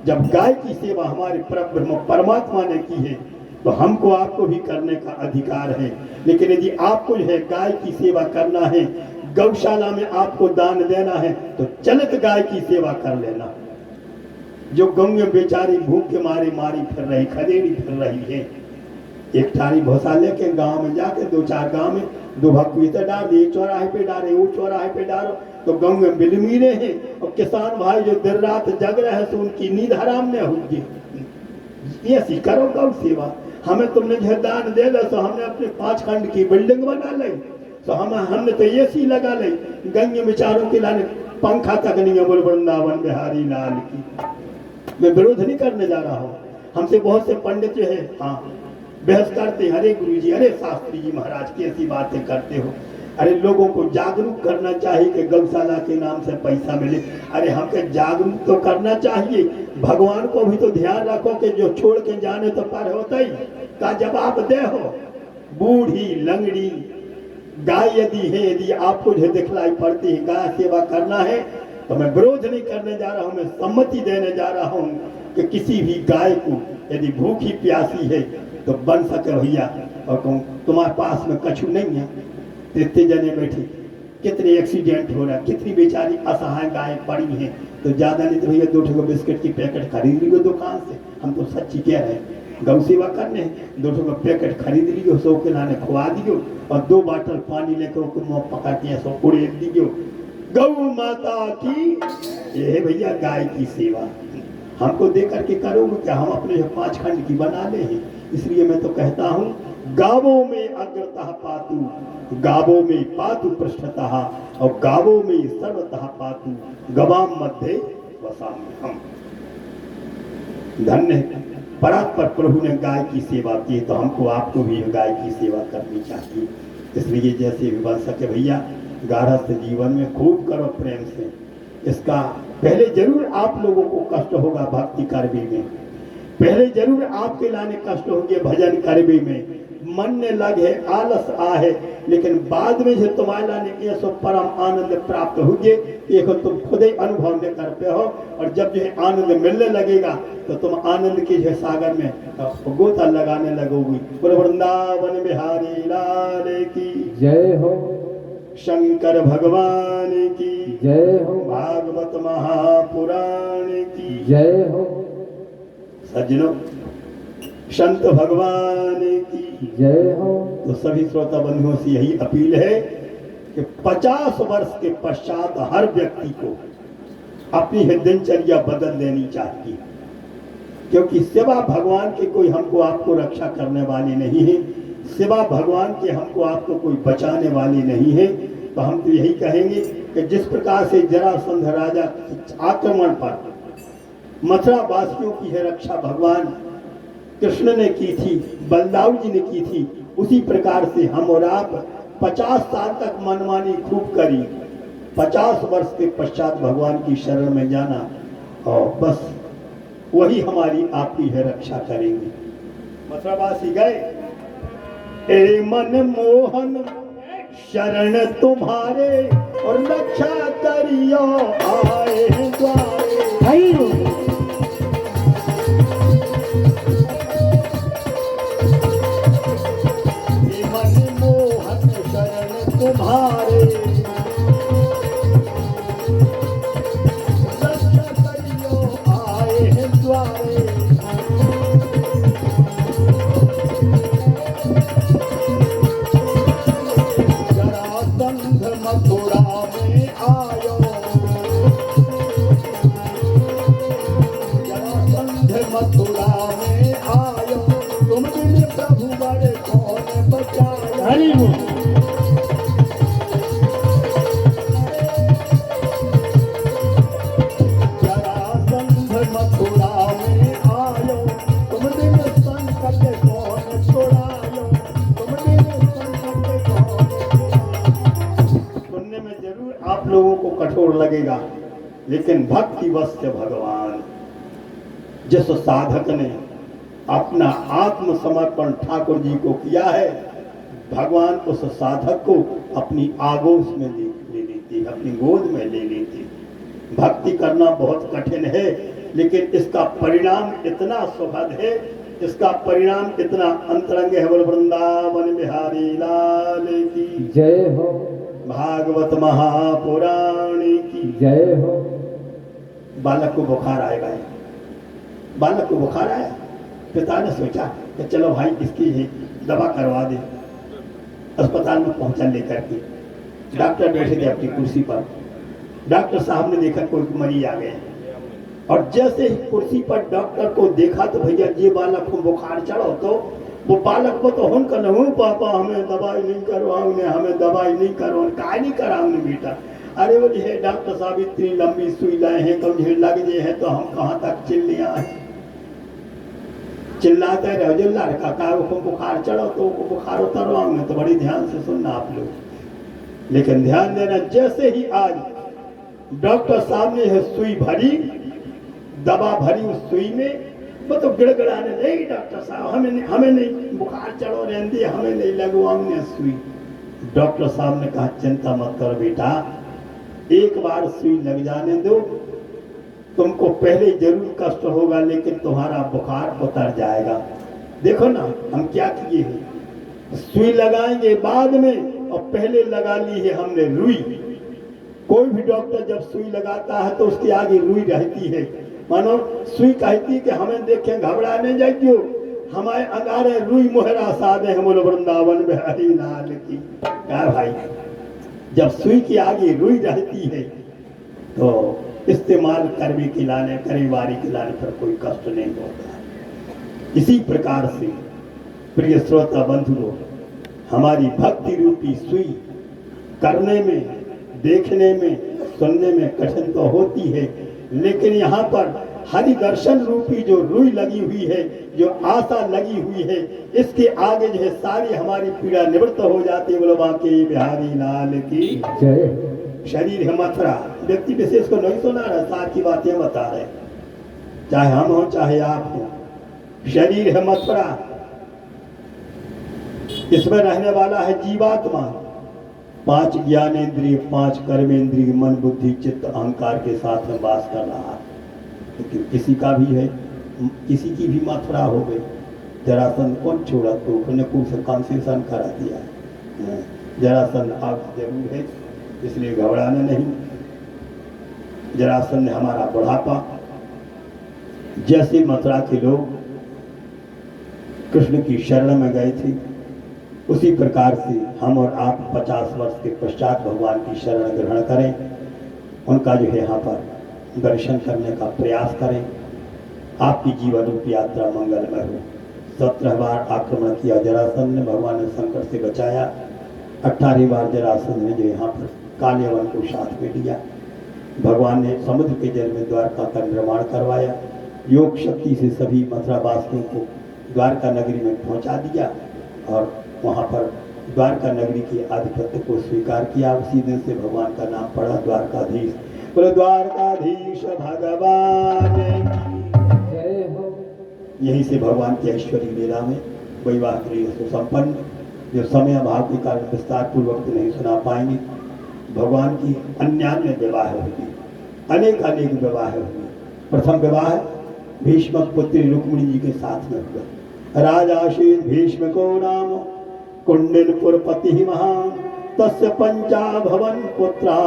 जब गाय की सेवा हमारे परब्रह्म परमात्मा ने की है, तो हमको आपको भी करने का अधिकार है। लेकिन यदि आपको जो है गाय की सेवा करना है, गौशाला में आपको दान देना है, तो चलित गाय की सेवा कर लेना। जो गौएं बेचारी भूख के मारे मारी फिर रही, खदेड़ी फिर रही है, एक थारी भूसा लेके गांव में जाके 2-4 गांव में 2 भक्कुए डाल दिए, चौराहे पे डाले, वो चौराहे पे डालो, तो गौएं बिलमीरे हैं। और किसान भाई जो दिन रात जग रहे हैं, तो उनकी नींद हराम में होगी। ऐसी करो गौ सेवा। हमें तुमने जो दान दे दो, तो हमने अपने 5 खंड की बिल्डिंग बना ली, तो हमने तो एसी लगा ली। गंगे बेचारों के लाने पंखा तक नहीं है, बोल वृंदावन बिहारी लाल की। मैं विरोध नहीं करने जा रहा हूँ। हमसे बहुत से पंडित जो है बहस करते हैं, अरे गुरु जी, अरे शास्त्री जी महाराज कैसी बातें करते हो। अरे लोगों को जागरूक करना चाहिए कि गौशाला के नाम से पैसा मिले। अरे हमको जागरूक तो करना चाहिए, भगवान को भी तो ध्यान रखो कि जो छोड़ के जाने तो पर होता ही का जवाब दे हो। बूढ़ी लंगड़ी गाय यदि है, यदि आपको जो दिखलाई पड़ती है गाय सेवा करना है, तो मैं विरोध नहीं करने जा रहा हूँ, मैं सम्मति देने जा रहा हूँ कि किसी भी गाय को यदि भूखी प्यासी है तो बन सके भैया। और कहूँ तुम्हारे पास में कछु नहीं है, इतने जने बैठे, कितने एक्सीडेंट हो रहा है, कितनी बेचारी असहाय गाय पड़ी हैं, तो ज्यादा नहीं तो भैया 2 बिस्किट की पैकेट खरीद लियो दुकान से। हम तो सच्ची कह रहे हैं, गौ सेवा करने 2 पैकेट खरीद लियो, 100 के लाने खुआ दियो, और 2 बाटल पानी लेकर मुँह पकड़ के 100 उड़ेल दियो। गौ माता की ये है भैया गाय की सेवा। हमको दे करके करोगे क्या? हम अपने 5 खंड की बना ले हैं। इसलिए मैं तो कहता हूँ, गावों में अग्रतः पातु, गावों में पातु पृष्ठतः, और गावों में सर्वतः पातु, गवाम मध्य वसामि हम। धन्य परात्पर प्रभु ने गाय की सेवा की, तो हमको आपको भी गाय की सेवा करनी चाहिए। इसलिए जैसे भी बन सके भैया गारहस्थ जीवन में खूब करो प्रेम से। इसका पहले जरूर आप लोगों को कष्ट होगा भक्ति करबे में, पहले जरूर आपके लाने कष्ट होंगे भजन करबे में, मन ने लगे आलस आहे, लेकिन बाद में जो तुम्हारे लाने ऐसा परम आनंद प्राप्त होगे, एक तुम खुद ही अनुभव नहीं कर पे हो। और जब जो है आनंद मिलने लगेगा, तो तुम आनंद के जो सागर में गोता लगाने लगोगी। वृंदावन बिहारी लाल की जय हो, शंकर भगवान की जय हो, भागवत महापुराण की जय हो, सज्जनों संत भगवान की जय हो। तो सभी श्रोता बंधुओं से यही अपील है कि 50 वर्ष के पश्चात हर व्यक्ति को अपनी दिनचर्या बदल लेनी चाहिए। क्योंकि सिवा भगवान के कोई हमको आपको रक्षा करने वाली नहीं है, सिवा भगवान के हमको आपको कोई बचाने वाली नहीं है। तो हम तो यही कहेंगे कि जिस प्रकार से जरासंध राजा के आक्रमण पर मथुरा वासियों की है रक्षा भगवान कृष्ण ने की थी, बलदाऊ जी ने की थी, उसी प्रकार से हम और आप 50 साल तक मनमानी खूब करी, 50 वर्ष के पश्चात भगवान की शरण में जाना और बस वही हमारी आपकी है रक्षा करेंगे। मथुरावासी गए, ए मन मोहन शरण तुम्हारे और रक्षा करियो आए हैं द्वारे। हरि बोल। ए मन मोहन शरण तुम्हारे रक्षा करियो आए हैं द्वारे। जरासंध मथुरा में आयो, जरासंध मथुरा में आयो, तुम बिन प्रभु बड़े कौन बचायो। हरि बोल। जरासंध मथुरा में आयो, तुम बिन संकट कौन छुड़ायो, तुम बिन संकट कौन छुड़ायो। सुनने में जरूर आप लोगों को कठोर लगेगा, लेकिन भक्ति वश से भगवान जिस साधक ने अपना आत्मसमर्पण ठाकुर जी को किया है, भगवान उस साधक को अपनी आगोश में ले लेती, अपनी गोद में ले लेती। भक्ति करना बहुत कठिन है, लेकिन इसका परिणाम इतना सुखद है, इसका परिणाम इतना अंतरंग है। बोल वृंदावन बिहारी लाल की जय हो। भागवत महापुराण की जय हो। बालक को बुखार आएगा, बालक को बुखार आया, पिता ने सोचा कि चलो भाई इसकी दवा करवा दे। अस्पताल में पहुंचा लेकर के, डॉक्टर बैठे थे अपनी कुर्सी पर, डॉक्टर साहब ने देखा कोई मरीज आ गए, और जैसे ही कुर्सी पर डॉक्टर को देखा तो भैया ये बालक को बुखार चढ़ो, तो वो बालक को तो हम कहूँ पापा हमें दवाई नहीं करवाऊंगे, हमें दवाई नहीं करवाऊंगे, काय नहीं कराऊंगे बेटा। अरे बोले हे डॉक्टर साहब इतनी लंबी सुई लाए हैं, कभी लग जाए है तो हम कहाँ तक चिल्लियाँ हैं, चिल्लाते रहो। जो लड़का का को बुखार चढ़ो तो वो बुखार उतरवाऊंगे, तो बड़ी ध्यान से सुनना आप लोग। लेकिन ध्यान देना, जैसे ही आज डॉक्टर साहब ने है सुई भरी, दवा भरी उस सुई में, वो तो गिड़गिड़ाने नहीं डॉक्टर साहब हमें नहीं बुखार चढ़ो रहने दिए, हमें नहीं लगवाऊंगे सुई। डॉक्टर साहब ने कहा चिंता मत करो बेटा, एक बार सुई लग जाने दो, तुमको पहले जरूर कष्ट होगा लेकिन तुम्हारा बुखार उतर जाएगा। देखो ना हम क्या किए हैं, सुई लगाएंगे बाद में, और पहले लगा ली है हमने रुई। कोई भी डॉक्टर जब सुई लगाता है तो उसके आगे रुई रहती है, मानो सुई कहती कि हमें देखें घबराने जाइयो, हमारे अंगारे रुई मोहरा साधे हम वृंदावन में हरि लाल की। क्या भाई, जब सुई के आगे रुई रहती है तो इस्तेमाल करवी खिलाने करीबारी खिलाने पर कोई कष्ट नहीं होता। इसी प्रकार से प्रिय श्रोता बंधुओं, हमारी भक्ति रूपी सुई करने में, देखने में, सुनने में कठिन तो होती है, लेकिन यहाँ पर हरि दर्शन रूपी जो रुई लगी हुई है, जो आशा लगी हुई है, इसके आगे जो है सारी हमारी पीड़ा निवृत्त हो जाती है। बोलो बांके बिहारी लाल की जय। शरीर है मथुरा, व्यक्ति विशेष को नहीं सुना रहा, साथ की बातें बता रहे, चाहे हम हो चाहे आप हो। शरीर है मथुरा, इसमें रहने वाला है जीवात्मा, 5 ज्ञानेंद्रिय, 5 कर्मेंद्रिय, मन बुद्धि चित्त अहंकार के साथ में वास कर रहा है। लेकिन किसी का भी है, किसी की भी मथुरा हो गई, जरासंध कौन छोड़ा तो कुछ कंसेशन करा दिया। जरासंध आप जरूर है, इसलिए घबराना नहीं। जरासंध हमारा बुढ़ापा, जैसे मथुरा के लोग कृष्ण की शरण में गए थे, उसी प्रकार से हम और आप 50 वर्ष के पश्चात भगवान की शरण ग्रहण करें, उनका जो है यहाँ पर दर्शन करने का प्रयास करें। आपकी जीवन रूपी यात्रा मंगलमय हो। 17 बार आक्रमण किया जरासंध ने, भगवान ने संकट से बचाया। 18 बार जरासंध ने जो यहाँ पर कालियावन को साथ में लिया, भगवान ने समुद्र के जल में द्वारका का निर्माण करवाया। योग शक्ति से सभी मथुरावासियों को द्वारका नगरी में पहुंचा दिया और वहाँ पर द्वारका नगरी के आधिपत्य को स्वीकार किया। उसी दिन से भगवान का नाम पड़ा द्वारकाधीश। बोलो द्वारकाधीश भगवान की जय हो। यहीं से भगवान की ऐश्वर्य लीला में वैवाहिक क्रिया सुसंपन्न, जो समय अभाव के कारण विस्तार पूर्वक नहीं सुना पाएंगे। भगवान की अन्यान्य विवाह होगी, अनेक अनेक विवाह होगी। प्रथम विवाह भीष्म पुत्री रुक्मिणी जी के साथ में हुआ। राजाशील भीष्म को नाम कुंडिलपुर पति महान, तस्य पंचा भवन पुत्रा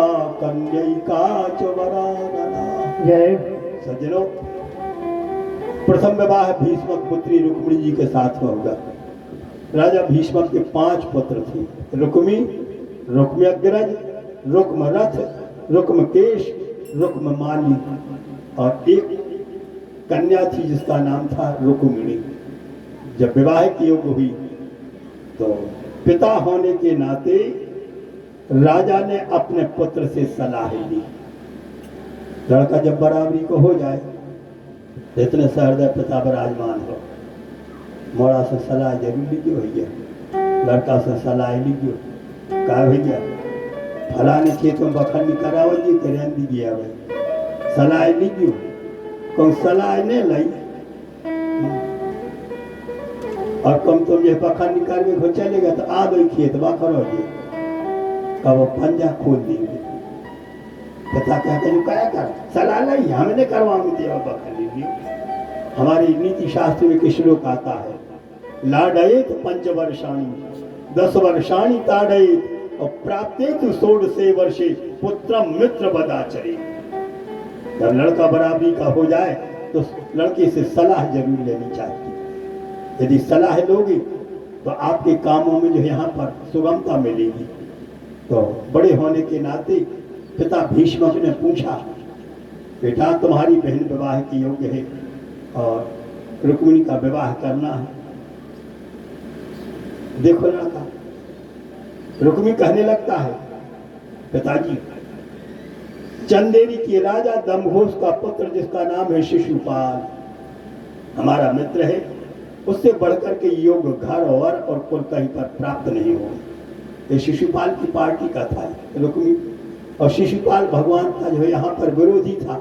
कन्यैका च वरानना। जय सज्जनों, प्रथम विवाह भीष्म पुत्री रुक्मिणी जी के साथ में होगा। राजा भीष्म के 5 पुत्र थे, रुक्मी, रुक्म्यग्रज, रुक्मरथ, रुक्मकेश, रुक्ममाली और एक कन्या थी जिसका नाम था रुक्मिणी। जब विवाह की योग हुई तो पिता होने के नाते राजा ने अपने पुत्र से सलाह ली। लड़का जब बराबरी को हो जाए तो इतने सहृदय पिता विराजमान हो, मोड़ा से सलाह जरूर लीजिए भैया, लड़का से सलाह लीजिए। कहा भैया फलाने खेत में बखरनी कराओ जी, करें दीजिए भाई, सलाह लीजिए। कौन सलाह नहीं लाई और कम तुम ये बखर निकाल के घर चलेगा तो आ दो खेत बखर हो जी, कब वो पंजा खोल देंगे। पिता कहते हैं क्या कर सलाह लाई, हमने करवाऊंगी बखर लीजिए। हमारी नीति शास्त्र में एक श्लोक आता है, लाडयेत 5 वर्षाणि 10 वर्षाणि ताडयेत और प्राप्तेत 16 वर्षे पुत्रम मित्र बदाचरे। जब लड़का बराबरी का हो जाए तो लड़के से सलाह जरूर लेनी चाहिए। यदि सलाह लोगे तो आपके कामों में जो यहाँ पर सुगमता मिलेगी। तो बड़े होने के नाते पिता भीष्म ने पूछा, बेटा तुम्हारी बहन विवाह के योग्य है और रुक्मिणी का विवाह करना है। देखो लड़का, रुक्मिणी कहने लगता है, पिताजी चंदेरी के राजा दमघोष का पुत्र जिसका नाम है शिशुपाल हमारा मित्र है, उससे बढ़कर के योग घर और कुल कहीं पर प्राप्त नहीं हो। ये शिशुपाल की पार्टी का था रुक्मिणी, और शिशुपाल भगवान का जो है यहाँ पर विरोधी था।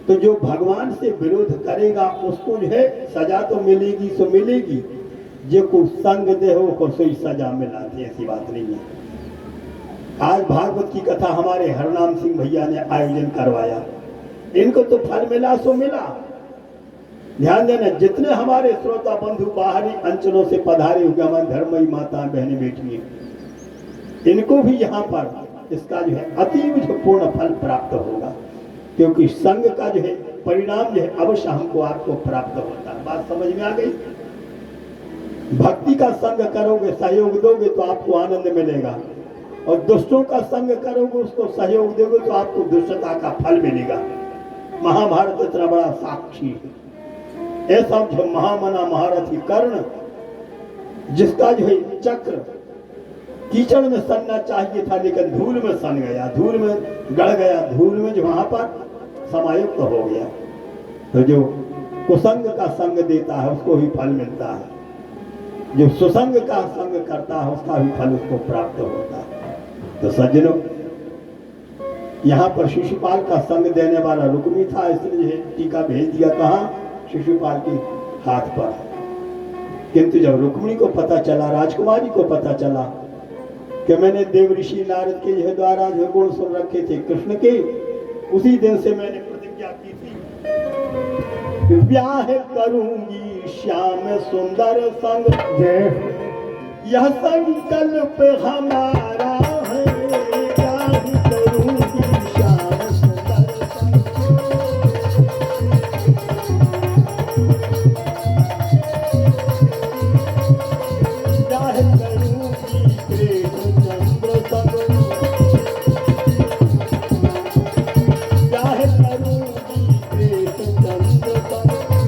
तो जो भगवान से विरोध करेगा उसको जो है सजा तो मिलेगी सो मिलेगी, जो को संग दे हो को सोई सजा मिलाती, ऐसी बात नहीं है। आज भागवत की कथा हमारे हरनाम सिंह भैया ने आयोजन करवाया, इनको तो फल मिला सो मिला। ध्यान देना, जितने हमारे श्रोता बंधु बाहरी अंचलों से पधारे हुए हमारे धर्मई माता बहनें बैठी हैं, इनको भी यहाँ पर इसका जो है अतीव जो पूर्ण फल प्राप्त होगा, क्योंकि संग का जो है परिणाम जो है अवश्य हमको आपको प्राप्त होता है। बात समझ में आ गई? भक्ति का संग करोगे, सहयोग दोगे तो आपको आनंद मिलेगा, और दुष्टों का संग करोगे, उसको सहयोग दोगे तो आपको दुष्टता का फल मिलेगा। महाभारत इतना बड़ा साक्षी है। ऐसा जो महामना महारथी कर्ण, जिसका जो है चक्र कीचड़ में सनना चाहिए था लेकिन धूल में सन गया, धूल में गड़ गया, धूल में जो वहां पर समायुक्त हो गया। तो जो कुसंग का संग देता है उसको भी फल मिलता है, जो सुसंग का संग करता है उसका भी फल उसको प्राप्त होता है। तो सज्जनों, यहाँ पर शिशुपाल का संग देने वाला रुक्मी था, इसलिए जो है टीका भेज दिया कहाँ? शिशुपाल के हाथ पर। किंतु जब रुक्मिणी को पता चला, राजकुमारी को पता चला कि मैंने देव ऋषि नारद के जो द्वारा जो गुण सुन रखे थे कृष्ण के, उसी दिन से मैंने प्रतिज्ञा की थी ब्याह करूंगी श्याम सुंदर संग। यह संकल्प हमारा है, ब्याह करूंगी श्याम सुंदर संग। ब्याह करूंगी कृष्ण चंद्र संग। ब्याह करूंगी कृष्ण चंद्र संग।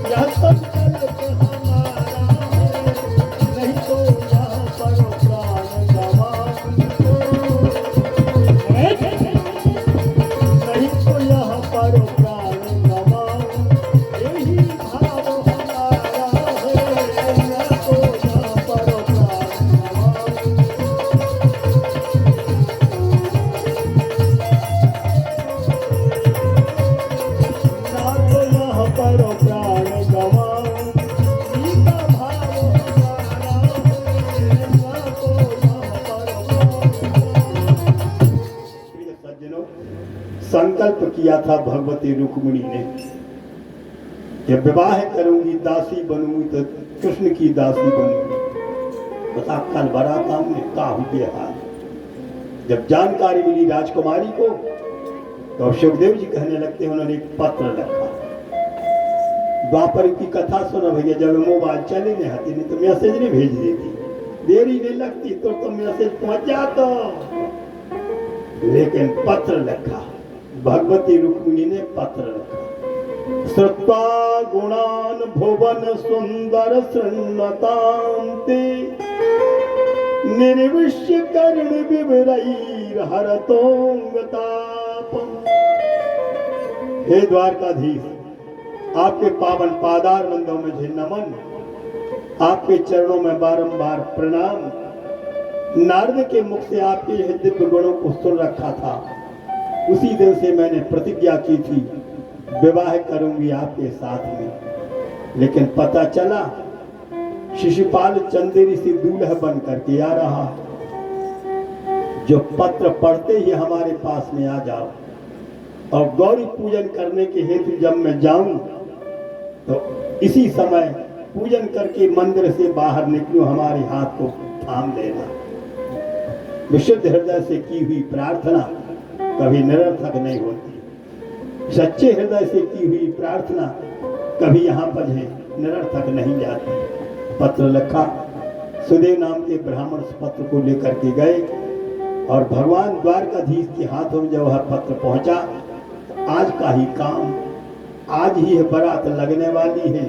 संकल्प किया था भगवती रुक्मिणी ने कि विवाह करूंगी, दासी बनूंगी तो कृष्ण की दासी बनूंगी। बता कल बराता में का हुए हाल। जब जानकारी मिली राजकुमारी को तो सुखदेव जी कहने लगते उन्होंने एक पत्र लिखा। द्वापर की कथा सुनो भैया, जब मोबाइल चले नहीं आती नहीं तो मैसेज नहीं भेज देती, देरी नहीं लगती तो मैसेज पहुंच जाता। लेकिन पत्र लिखा, भगवती रुक्मिणी ने पत्र लिखा। श्रुत्वा गुणान भुवन सुंदर शृण्वतां ते निर्विश्य कर्ण विवरैर हरतोंगतापम्। हे द्वारकाधीश, आपके पावन पादार बंदों में मुझे नमन, आपके चरणों में बारंबार प्रणाम। नारद के मुख से आपके यह दिव्य गुणों को सुन रखा था। उसी दिन से मैंने प्रतिज्ञा की थी विवाह करूंगी आपके साथ में। लेकिन पता चला शिशुपाल चंदेरी से दूल्हा बन करके आ रहा। जो पत्र पढ़ते ही हमारे पास में आ जाओ और गौरी पूजन करने के हेतु जब मैं जाऊं तो इसी समय पूजन करके मंदिर से बाहर निकलूं, हमारे हाथ को थाम लेना। विशुद्ध हृदय से की हुई प्रार्थना कभी निरर्थक नहीं होती। सच्चे हृदय से की हुई प्रार्थना कभी यहाँ पर है निरर्थक नहीं जाती। पत्र लिखा, सुदेव नाम के ब्राह्मण उस पत्र को लेकर के गए और भगवान द्वारकाधीश के हाथों में जब वह पत्र पहुंचा, आज का ही काम, आज ही बारात लगने वाली है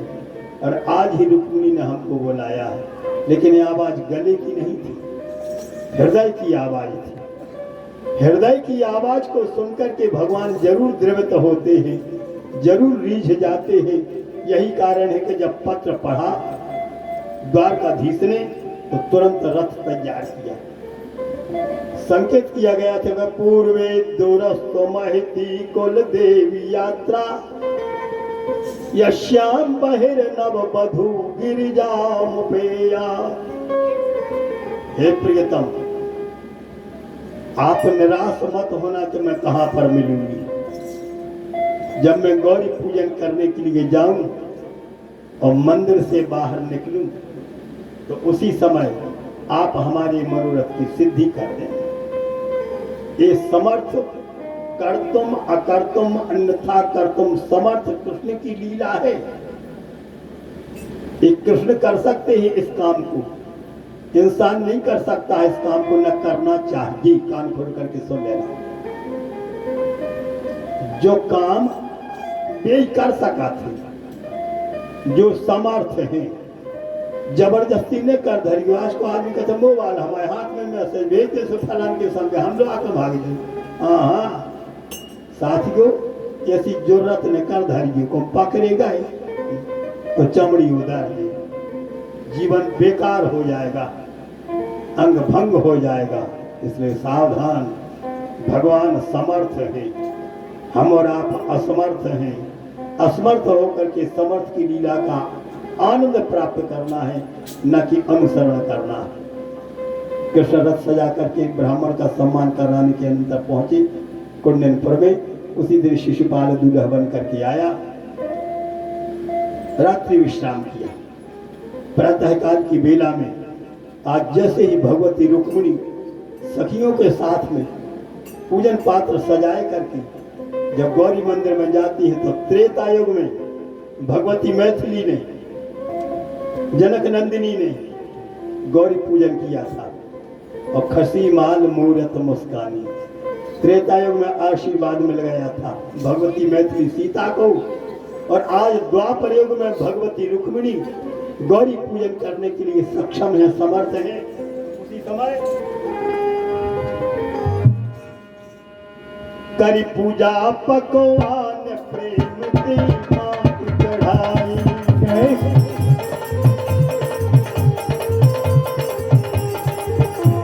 और आज ही रुक्मिणी ने हमको बुलाया है। लेकिन ये आवाज गले की नहीं थी, हृदय की आवाज थी। हृदय की आवाज को सुनकर के भगवान जरूर द्रवित होते हैं, जरूर रीझ जाते हैं। यही कारण है कि जब पत्र पढ़ा द्वारकाधीश ने तो तुरंत रथ तैयार किया। संकेत किया गया था कि पूर्वे दूरस्थो महती कुल देवी यात्रा यश्याम बहिर नव बधू गिरिजामुपेया। हे प्रियतम, आप निराश मत होना कि मैं कहां पर मिलूंगी। जब मैं गौरी पूजन करने के लिए जाऊं और मंदिर से बाहर निकलूं तो उसी समय आप हमारे मनोरथ की सिद्धि कर देंगे। ये समर्थ कर्तुम अकर्तुम अन्यथा कर्तुम समर्थ कृष्ण की लीला है। एक कृष्ण कर सकते हैं इस काम को, इंसान नहीं कर सकता इस काम को, न करना चाहिए। कान खोल करके सुन लेना, जो काम वे कर सका थे, जो समर्थ है, जबरदस्ती ने कर धरी। आज को आदमी कहते मोबाइल हमारे हाथ में मैसेज भेज दे फलान के संग हम लोग आकर भाग जाए। हाँ साथियों, ऐसी जरूरत ने कर धरी को पकड़ेगा तो चमड़ी उधर है, जीवन बेकार हो जाएगा, अंग भंग हो जाएगा। इसलिए सावधान, भगवान समर्थ है, हम और आप असमर्थ हैं। असमर्थ होकर के समर्थ की लीला का आनंद प्राप्त करना है, न कि अनुसरण करना है। कृष्ण रथ सजा करके ब्राह्मण का सम्मान कराने के अंतर पहुंचे कुंडनपुर में। उसी दिन शिशुपाल दूल्हा बन करके आया, रात्रि विश्राम किया। प्रातःकाल की बेला में आज जैसे ही भगवती रुक्मिणी सखियों के साथ में पूजन पात्र सजाए करके जब गौरी मंदिर में जाती है तो त्रेता युग में भगवती मैथिली ने, जनक नंदिनी ने गौरी पूजन किया था और खसी माल मूरत मुस्कानी। त्रेता युग में आशीर्वाद मिल गया था भगवती मैथिली सीता को, और आज द्वापर युग में भगवती रुक्मिणी गौरी पूजन करने के लिए सक्षम है, समर्थ है। उसी समय करी पूजा पकवान प्रेम की मात चढ़ाई।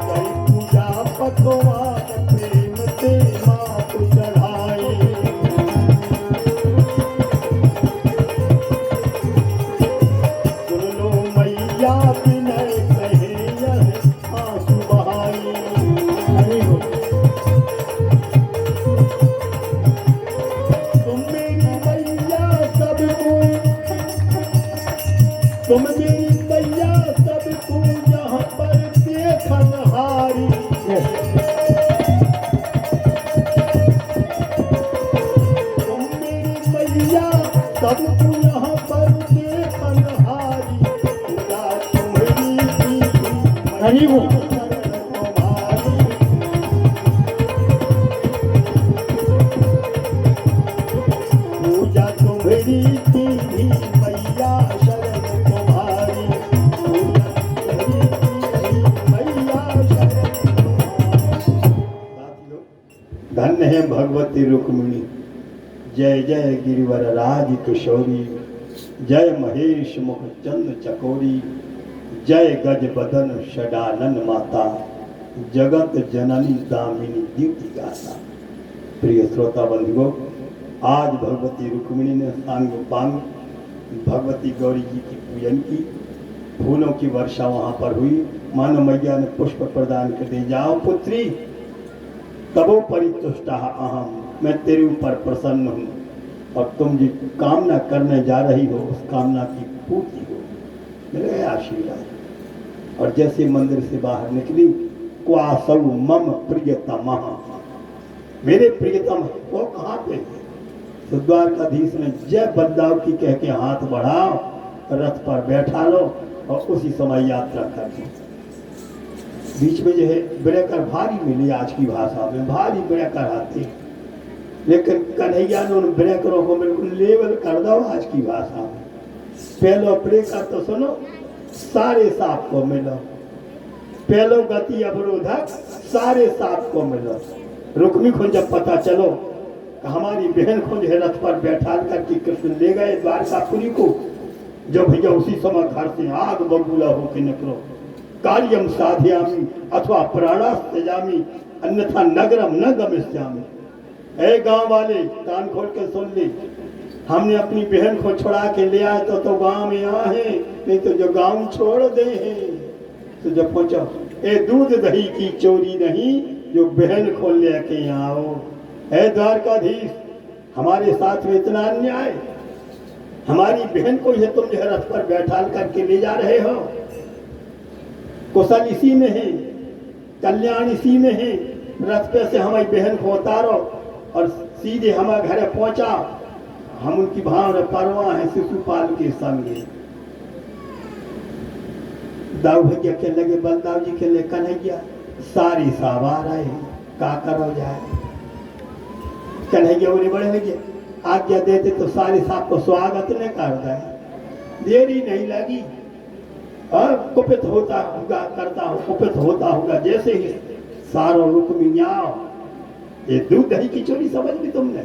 करी पूजा पकवान प्रेम की मात चढ़ाई। सुन लो मैया विनय कहे यह आंसू बहाई। तुम मेरी मैया सबको यहाँ पर देखनहारी। तुम मेरी मैया सबको यहाँ पर देखनहारी। पूजा तुम्हारी हरि बोल। पूजा तुम्हारी दीदी मैया शरण तुम्हारी। पूजा तुम्हारी मैया शरण तुम्हारी। धन्य है भगवती रुक्मिणी। जय जय गिरिवर राज किशोरी। जय महेश मुख चंद चकोरी। जय गज बदन षडानन माता। जगत जननी दामिनी द्युति गाता। प्रिय श्रोता बंधुओं, आज भगवती रुक्मिणी ने सांग पांग भगवती गौरी जी की पूजन की। फूलों की वर्षा वहां पर हुई। मानो मैया ने पुष्प प्रदान कर दिए। जाओ पुत्री, तबो परितुष्टा अहम, मैं तेरे ऊपर प्रसन्न हूँ और तुम जो कामना करने जा रही हो उस कामना की पूर्ति हो, मेरे आशीर्वाद। और जैसे मंदिर से बाहर निकली, क्वासौ मम प्रियतम, मेरे प्रियतम वो कहाँ पे? तो द्वारकाधीश ने जय बदलाव की कह के हाथ बढ़ाओ, रथ पर बैठा लो और उसी समय यात्रा कर लो। बीच में जो है ब्रेकर भारी मिली, आज की भाषा में भारी ब्रेकर आते, लेकिन कन्हैया ने उन ब्रेकरों को बिल्कुल लेवल कर दो। आज की भाषा में पहलो ब्रेकर तो सुनो, सारे सांप को मिलो। पहलो गति अवरोधक, सारे सांप को मिलो। रुक्मी को जब पता चलो कि हमारी बहन को जो है रथ पर बैठा करके कृष्ण ले गए द्वारकापुरी को, जब भैया उसी समय घर से आग बबूला होकर निकलो। कार्यम साधयामी अथवा प्राणास त्यजामी अन्यथा नगरम न गमिष्यामि। ए गांव वाले कान खोल के सुन ले, हमने अपनी बहन को छुड़ा के ले आए तो गांव में आए, नहीं तो जो गांव छोड़ दे हैं। तो जब पहुंचा, ए दूध दही की चोरी नहीं, जो बहन को लेके आओ। ए द्वारकाधीश, हमारे साथ में इतना अन्याय, हमारी बहन को ये तुम जो है रथ पर बैठा करके ले जा रहे हो। कुशल इसी में है, कल्याण इसी में है। रथ पे से हमारी बहन को उतारो और सीधे हमारे घर पहुंचा। हम उनकी भाव परवाह है शिशुपाल के संगे। दाऊ भैया के लगे, बलदाव जी के लिए कन्हैया सारी सावार आए, का करो जाए। कन्हैया बोले, बड़े भैया आज्ञा देते तो सारे साहब को स्वागत न कर दे, देरी नहीं लगी। और कुपित होता होगा, करता हो कुपित होता होगा। जैसे ही सारो रुक्मिणी आओ, ये दूध दही की चोरी समझ ली तुमने।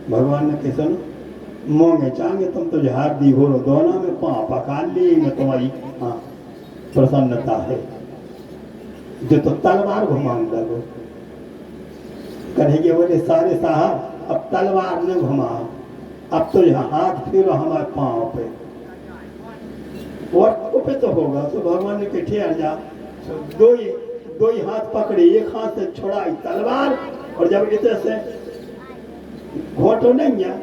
भगवान ने कैसे मोंगे चांगे, तुम तो जहार दी हो दोनों में पाँव पका ली, मैं तुम्हारी हाँ प्रसन्नता है जो तो तलवार घुमाऊं लगो। कन्हैया बोले, सारे साहब अब तलवार न घुमाओ, अब तो यहाँ हाथ फेरो हमारे पाँव पे। और पे तो होगा तो भगवान ने कहे ठहर जा। दो ही हाथ पकड़े, एक हाथ से छुड़ाई तलवार, और जब इतने से घोटो नहीं है,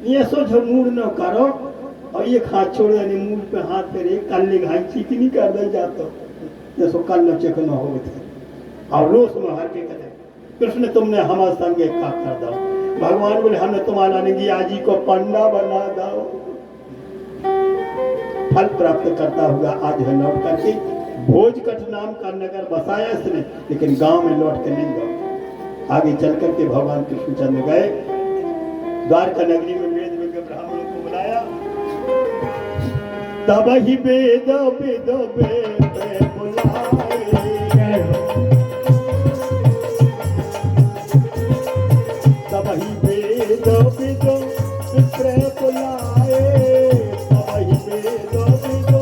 ये सोच मूड न करो, और एक हाथ छोड़े यानी मूड पे हाथ फेरे, कल घाई चिकनी कर दे जातो, जैसो कल चिकन हो गए। और रोष में हर के कहते, कृष्ण तुमने हमारे संगे का कर दो। भगवान बोले, हमने तुम्हारा नंगिया जी को पंडा बना दो। फल प्राप्त करता हुआ आज है लौट करके भोजकट नाम का नगर बसाया इसने, लेकिन गांव में लौट के नहीं गया। आगे चल करके भगवान कृष्णचंद्र गए द्वारका नगरी में, वेद में ब्राह्मणों को बुलाया। तब ही वेद वेद वेद बुलाए, तब ही वेद वेद विप्र बुलाए, तब ही वेद वेद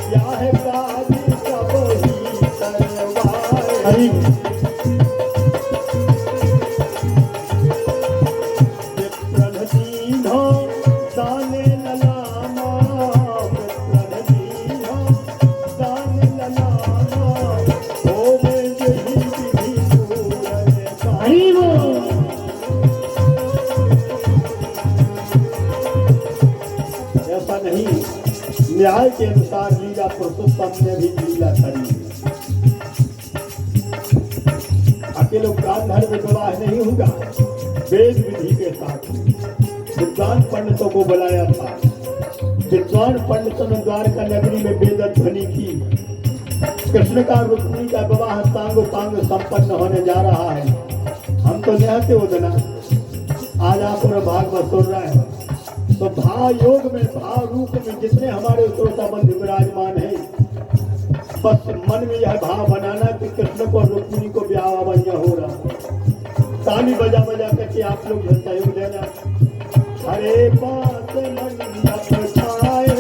क्या है काज सब ही करवाए। दाने ललामा, नहीं, न्याय के अनुसार लीला पुरुषोत्तम ने भी लीला करी। अकेले गांधार में विवाह नहीं होगा, वेद विधि के साथ विद्वान पंडितों को बुलाया था। विद्वान पंडितों ने द्वारका नगरी में वेद ध्वनि की। कृष्ण का रुक्मिणी का विवाह सांगोपांग संपन्न होने जा रहा है। हम तो निहते उदना आज आप और भागवत सुन रहे हैं, तो भाव योग में भाव रूप में जितने हमारे श्रोता बंधु विराजमान है, बस मन में यह भाव बनाना कि कृष्ण को रुक्मिणी को ब्याह बढ़िया हो रहा। ताली बजा बजा करके आप लोग सहयोग देना। हरे पास मंडप छाए,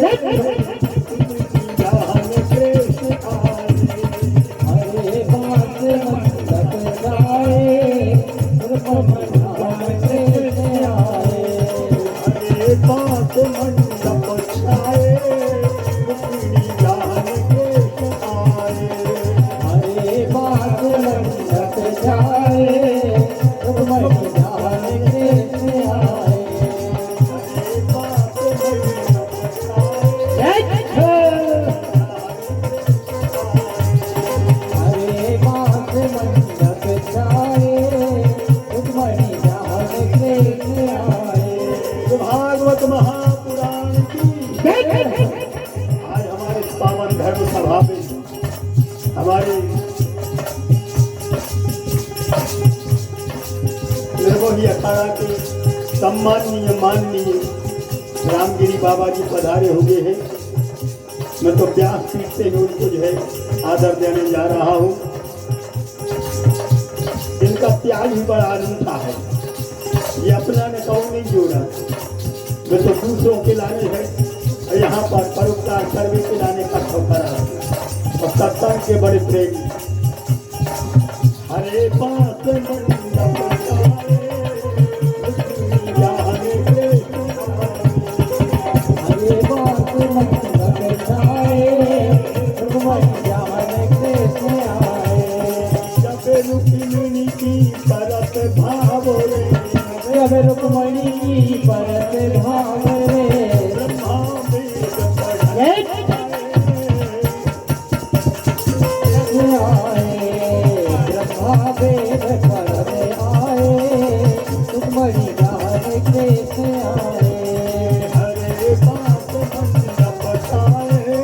भागवत महापुराण की आज हमारे पावन धर्म सभा में हमारे निर्मोही अखाड़ा के सम्माननीय माननीय रामगिरी बाबा जी पधारे हुए हैं। मैं तो व्यास पीठ से ही उनको जो है आदर देने जा रहा हूँ। इनका त्याग ही बड़ा अनूठा है, ये अपना ने कौन नहीं जोड़ा, वे तो दूसरों के लाने हैं और यहाँ पर परोपकार करने के लाने का ठोकर और सत्संग के बड़े प्रेमी। हरे पास रुक्मिणी की परत भाव रे, रुक्मिणी की परत भाव रे, ब्रह्मा वेद पढ़ाए, ब्रह्मा वेद पढ़े आए, रुक्मिणी गाने कृष्ण आए। हरे पास मंडप छाए,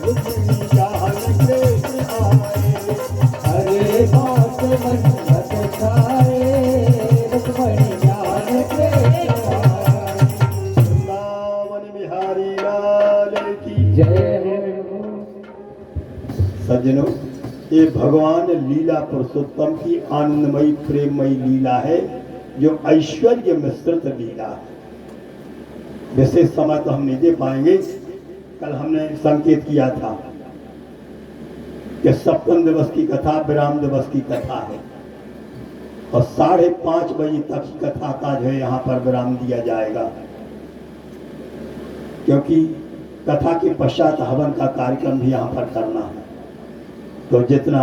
रुक्मिणी गाने कृष्ण आए। हरे पास मंडप छाए, रुक्मिणी गाने कृष्ण आए। वृंदावन बिहारी लाल की जय हो। सज्जनों, ये भगवान लीला पुरुषोत्तम की आनंदमयी प्रेममयी लीला है, जो ऐश्वर्य मिश्रित लीला है। विशेष समय तो हम नहीं दे पाएंगे। कल हमने संकेत किया था कि सप्तम दिवस की कथा विराम दिवस की कथा है और 5:30 बजे तक की कथा का जो है यहाँ पर विराम दिया जाएगा, क्योंकि कथा के पश्चात हवन का कार्यक्रम भी यहाँ पर करना है। तो जितना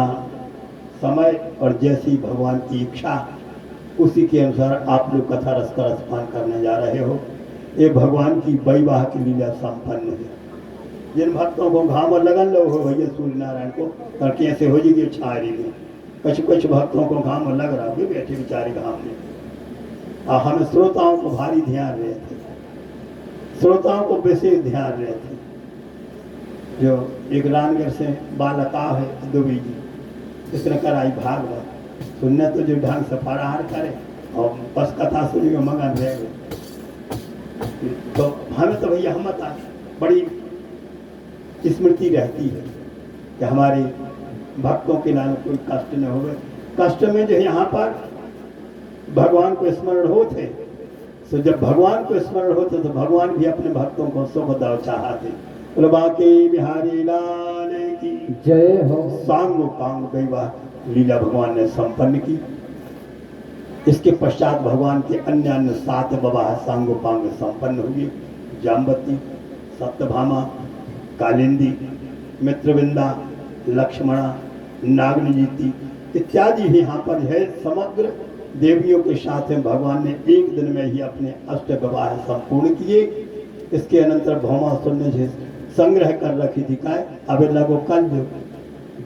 समय और जैसी भगवान की इच्छा उसी के अनुसार आप लोग कथा रस का रसपान करने जा रहे हो। ये भगवान की वैवाह की लीला संपन्न है। जिन भक्तों को घाम और लगन लो हो भैया सूर्य नारायण को तड़के ऐसे हो जाएगी छारी में, कुछ भक्तों को घाम और लग रहा है, बैठे बेचारे घाम में। और हमें श्रोताओं को भारी ध्यान रहे थे, श्रोताओं को विशेष ध्यान रहे थे। जो एक रानगर से बालका है दुबी जी, इसने कराई भागवत सुनने, तो जो ढंग से फरार करे और बस कथा सुनी में मगन रह गए। तो हमें तो भैया हम बड़ी स्मृति रहती है कि हमारे भक्तों के नाम कोई कष्ट न हो। कष्ट में जो यहाँ पर भगवान को स्मरण होते, तो जब भगवान को स्मरण होते तो भगवान भी अपने भक्तों को सुख दाव चाहते। बाके बिहारी लाल की जय हो। सांगोपांग वैवाह लीला भगवान ने संपन्न की। इसके पश्चात भगवान के अन्य 7 विवाह सांगोपांग संपन्न हुए। जाम्बती, सत्यभामा, कालिंदी, मित्रविंदा, लक्ष्मणा, नागनजीति इत्यादि भी यहाँ पर है। समग्र देवियों के साथ भगवान ने एक दिन में ही अपने 8 विवाह संपूर्ण किए। इसके अनंतर भौमासुर ने जो संग्रह कर रखी थी काय अब लगो कल जो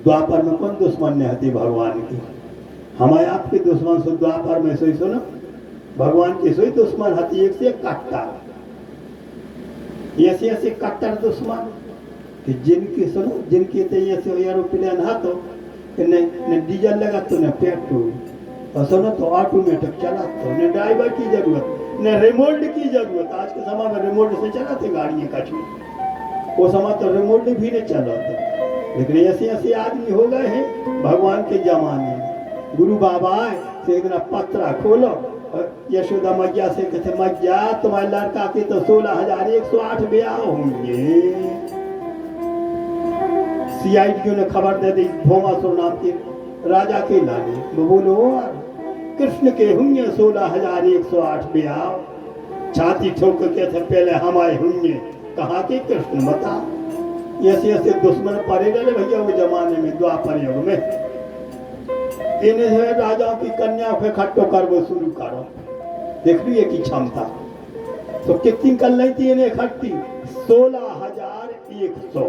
द्वापर में कौन दुश्मन ने हती भगवान की हमारे आपके दुश्मन सो द्वापर में सोई सुनो भगवान की सोई दुश्मन हती एक से कट्टर ऐसे कट्टर दुश्मन कि जिनकी सुनो जिनकी तो ऐसे एरोप्लेन हा तो न डीजल लगा तो न पेट्रोल और सुनो तो ऑटोमेटिक चला तो न ड्राइवर की जरूरत न रिमोट की जरूरत आज के समय में रिमोट से चलाते गाड़ियाँ कछु वो समय तो रिमोट भी नहीं चलाते लेकिन ऐसे ऐसे आदमी हो गए हैं भगवान के जमाने में गुरु बाबा आए से एक दिन पत्रा खोलो यशोदा मैया से कहते मैया तुम्हारे लड़का के तो 16,108 ब्याह होंगे सीआईडी ने खबर दे दी भौमासुर नाम के राजा के लाने वो बोलो कृष्ण के होंगे 16,108 ब्याह छाती ठोक के थे पहले हमारे होंगे कहाँ के कृष्ण बता ऐसे ऐसे दुश्मन पड़े रहे भैया वो जमाने में द्वापर युग में इन्हें राजाओं की कन्या को इकट्ठो कर वो शुरू करो देख रही है की क्षमता तो कितनी कर ली थी इन्हें इकट्ठी 16,100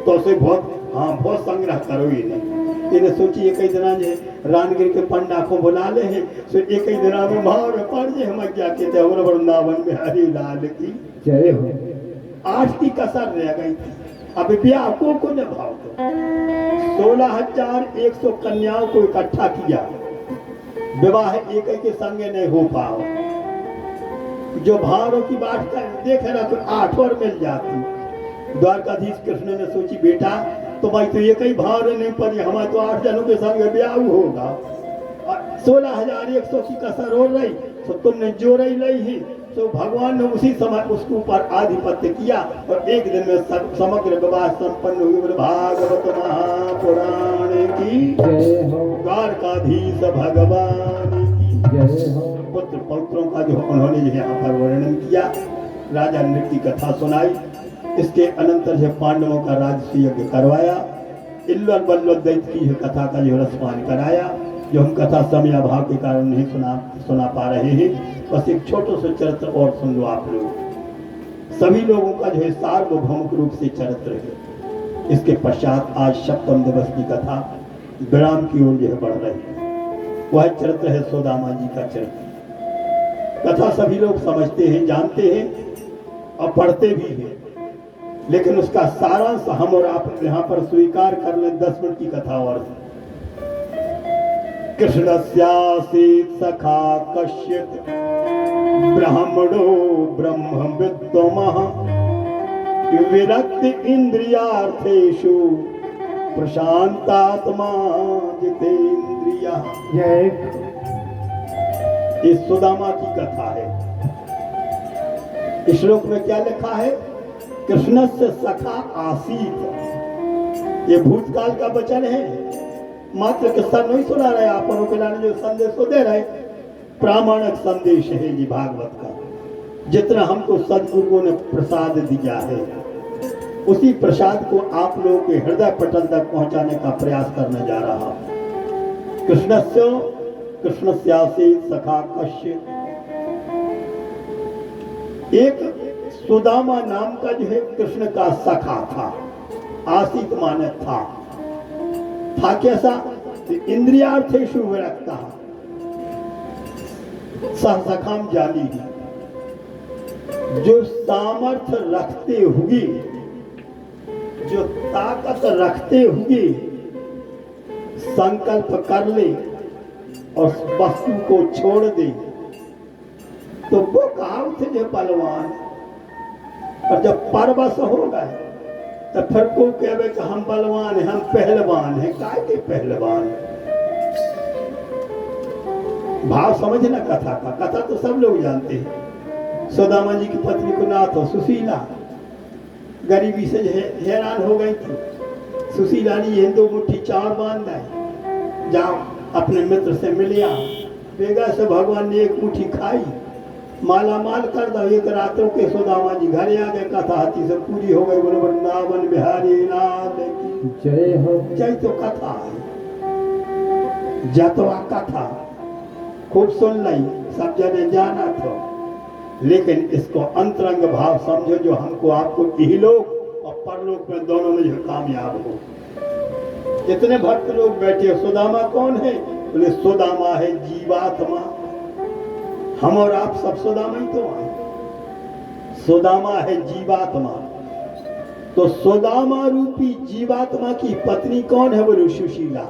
तो से बहुत संग्रह करो इन्हें सोचिए कई दिना जो रानगिर के पंडा को बुला ले हैं तो एक ही दिना में भाव पड़ जाए हम क्या कहते हैं वृंदावन में हरि लाल की जय हो 8 की कसर रह गई थी अब ब्याह को ने भाव दो 16,100 कन्याओं को इकट्ठा किया विवाह एक के संगे नहीं हो पाओ जो भावों की बात कर देखे ना तो 8 और मिल जाती द्वारकाधीश कृष्ण ने सोची बेटा तो भाई तो एक ही भाव नहीं पड़ी हमारे तो 8 जनों के संग ब्याह होगा 16,100 की कसर हो रही तो तुमने जो रही ली ही तो भगवान ने उसी समय उसके ऊपर आधिपत्य किया और एक दिन में समग्र विवाह संपन्न हुई बोले भागवत महापुराण की जय हो द्वारकाधीश भगवान की जय हो पुत्र पौत्रों का जो उन्होंने जो यहाँ पर वर्णन किया राजा नृत्य की कथा सुनाई इसके अनंतर जो पांडवों का राजस्व यज्ञ करवाया इल्लल बल्लल दैत्य की कथा का जो रसपान कराया जो हम कथा समय अभाव के कारण नहीं सुना पा रहे हैं बस एक छोटा सा चरित्र और सुन लो आप लोग सभी लोगों का जो है सार्वभौमिक रूप से चरित्र है इसके पश्चात आज सप्तम दिवस की कथा विराम की ओर यह बढ़ रही है वह चरित्र है सुदामा जी का चरित्र कथा सभी लोग समझते हैं जानते हैं और पढ़ते भी हैं लेकिन उसका सारांश हम और आप यहाँ पर स्वीकार कर लें 10 मिनट की कथा और कृष्णस्यासीत् सखा कश्चित् ब्राह्मणो ब्रह्म विद्वमः विरक्त इंद्रियार्थेषु प्रशांतात्मा जितेन्द्रियः जय इस सुदामा की कथा है इस श्लोक में क्या लिखा है कृष्ण से सखा आसीत ये भूतकाल का वचन है मात्र किस्सा नहीं सुना रहे आप के लाने जो संदेश को दे रहे प्रामाणिक संदेश है जी भागवत का जितना हमको सदगुरुओं ने प्रसाद दिया है उसी प्रसाद को आप लोगों के हृदय पटल तक पहुंचाने का प्रयास करने जा रहा कृष्णस्यासी सखा कश्य एक सुदामा नाम का जो है कृष्ण का सखा था आसित माने था कैसा इंद्रियार्थेषु विरक्ता सखाम जानी जो सामर्थ्य रखते हुए जो ताकत रखते हुए संकल्प कर ले और वस्तु को छोड़ दे तो वो कहा थे बलवान और जब परवश हो गए तो फिर को कहे कि हम बलवान हैं हम पहलवान हैं काय के पहलवान भाव समझना कथा का कथा तो सब लोग जानते हैं सुदामा जी की पत्नी को नाथ हो सुशीला गरीबी से हैरान हो गई थी सुशीला ने ये 2 मुट्ठी चावल बांध है जाओ अपने मित्र से मिलिया बेगा से भगवान ने 1 मुट्ठी खाई माला माल कर दो एक रातों के सुदामा जी घर आ गए कथा हाथी से पूरी हो गई बोलो वृंदावन बिहारी लाल की जय हो जय तो कथा है जतवा कथा खूब सुन ली सब जने जाना था लेकिन इसको अंतरंग भाव समझो जो हमको आपको इहलोक और परलोक में दोनों में जो कामयाब हो। कितने भक्त लोग बैठे, सुदामा कौन है? बोले सुदामा है जीवात्मा। हम और आप सब सुदामा ही तो हैं। सुदामा है जीवात्मा। तो सुदामा रूपी जीवात्मा की पत्नी कौन है? बोले सुशीला।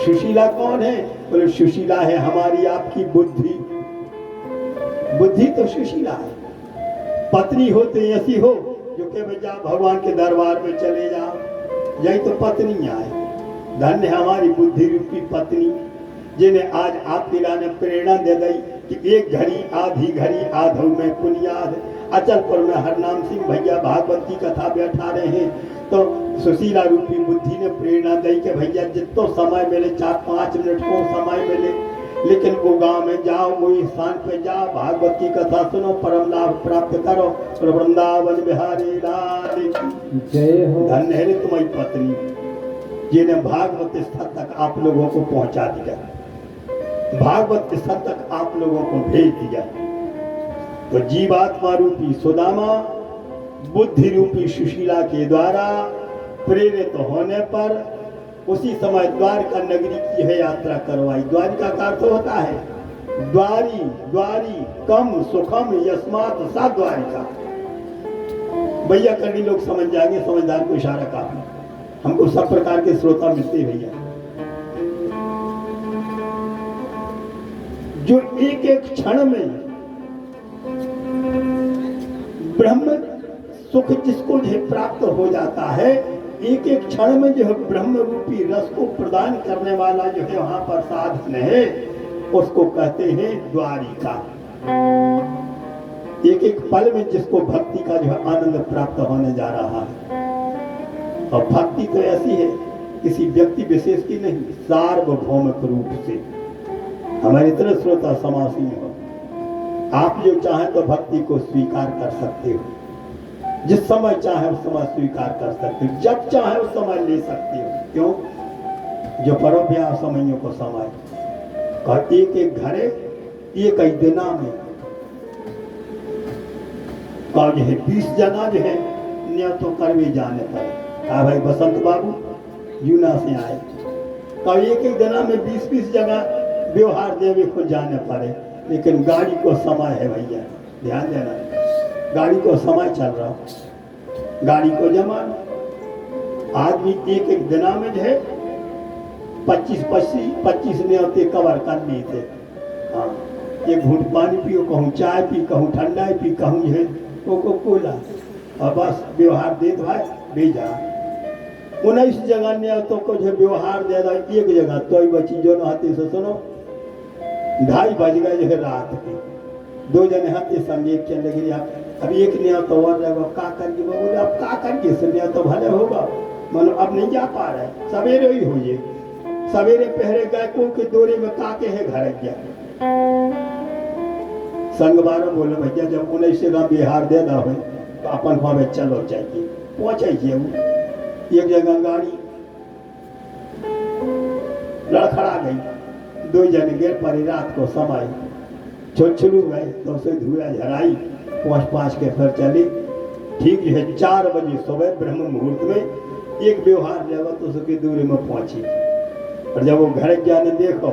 सुशीला कौन है? बोले सुशीला है हमारी आपकी बुद्धि। बुद्धि तो सुशीला है। पत्नी होते ऐसी हो जो के बजा भगवान के दरबार में चले जाओ, यही तो पत्नी आए। धन्य है हमारी बुद्धि रूपी पत्नी, जिन्हें आज आपके लाने प्रेरणा दे दी कि एक घड़ी आधी घड़ी आधो में पुनियाद। अचलपुर में हरनाम सिंह भैया भागवत की कथा बैठा रहे हैं, तो सुशीला रूपी बुद्धि ने प्रेरणा दी कि भैया जितना समय मिले 4-5 मिनट को समय मिले, लेकिन वो गांव में जाओ, वो स्थान पे जाओ, भागवत की कथा सुनो, परम लाभ प्राप्त करो। और वृंदावन बिहारी लाल की जय हो। धन्य है तुम्हारी पत्नी, जिन्हें भागवत स्थल तक आप लोगों को पहुंचा दिया, भागवत स्थल तक आप लोगों को भेज दिया। तो जीवात्मा रूपी सुदामा बुद्धि रूपी सुशीला के द्वारा प्रेरित होने पर उसी समय द्वारका नगरी की है यात्रा करवाई। द्वारिका का अर्थ होता है द्वारी, द्वारी कम सुखम यस्मात सा द्वारिका। भैया कभी लोग समझ जाएंगे, समझदार को इशारा काफी। हमको सब प्रकार के श्रोता मिलते भैया, जो एक एक क्षण में ब्रह्म सुख जिसको जो प्राप्त हो जाता है, एक एक क्षण में जो है ब्रह्म रूपी रस को प्रदान करने वाला जो है वहां पर साधन है, उसको कहते हैं द्वारिका। एक एक पल में जिसको भक्ति का जो है आनंद प्राप्त होने जा रहा है। और भक्ति तो ऐसी है किसी व्यक्ति विशेष की नहीं, सार्वभौमिक रूप से हमारी तरह श्रोता समासीन हो। आप जो चाहें तो भक्ति को स्वीकार कर सकते हो, जिस समय चाहे उस समय स्वीकार कर सकते हो, जब चाहे उस समय ले सकते हो। क्यों? जो परोब्या समयों को समय और एक एक घरे एक ही दिना में का जो है 20 जना जो है नियत तो कर भी जाने पड़े। हाँ भाई बसंत बाबू यूना से आए, कभी एक एक दिना में 20-20 जगह व्यवहार देवे को जाने पड़े। लेकिन गाड़ी को समय है भैया, ध्यान देना, गाड़ी को समय चल रहा, गाड़ी को जमाना। आदमी एक एक दिना में जो है 25 न्योते कवर कर लिए थे। हाँ, एक घूंट पानी पियो, कहूँ चाय पी, कहूँ ठंडा पी, कहूँ जो है कोको कोला, और बस व्यवहार दे भाई भेजा। 19 जगह न्योतों को जो व्यवहार दे रहा, एक जगह तो बची जो न हाथी से सुनो 2:30 बज गए जो है रात के, 2 जने हाथी संग एक चल लगी। अभी एक न्योत तो और रहेगा, का करके बोले अब का करके सुनिया तो भले होगा, मानो अब नहीं जा पा रहे, सवेरे ही हो ये सवेरे पहरे गए को के दौरे में काके है घर गया। संगवार बोले भैया जब 19 जगह बिहार दे दा हो तो अपन भावे चलो चाहिए पहुंचे एक जगह गाड़ी लड़खड़ा गई, 2 जने गिर पड़े। रात को समय छोछलू गए तो उसे धुआ झराई, 5 के फिर चली। ठीक है 4 बजे सुबह ब्रह्म मुहूर्त में एक व्यवहार जगह तो उसकी दूरी में पहुंची। और जब वो घर जाने देखो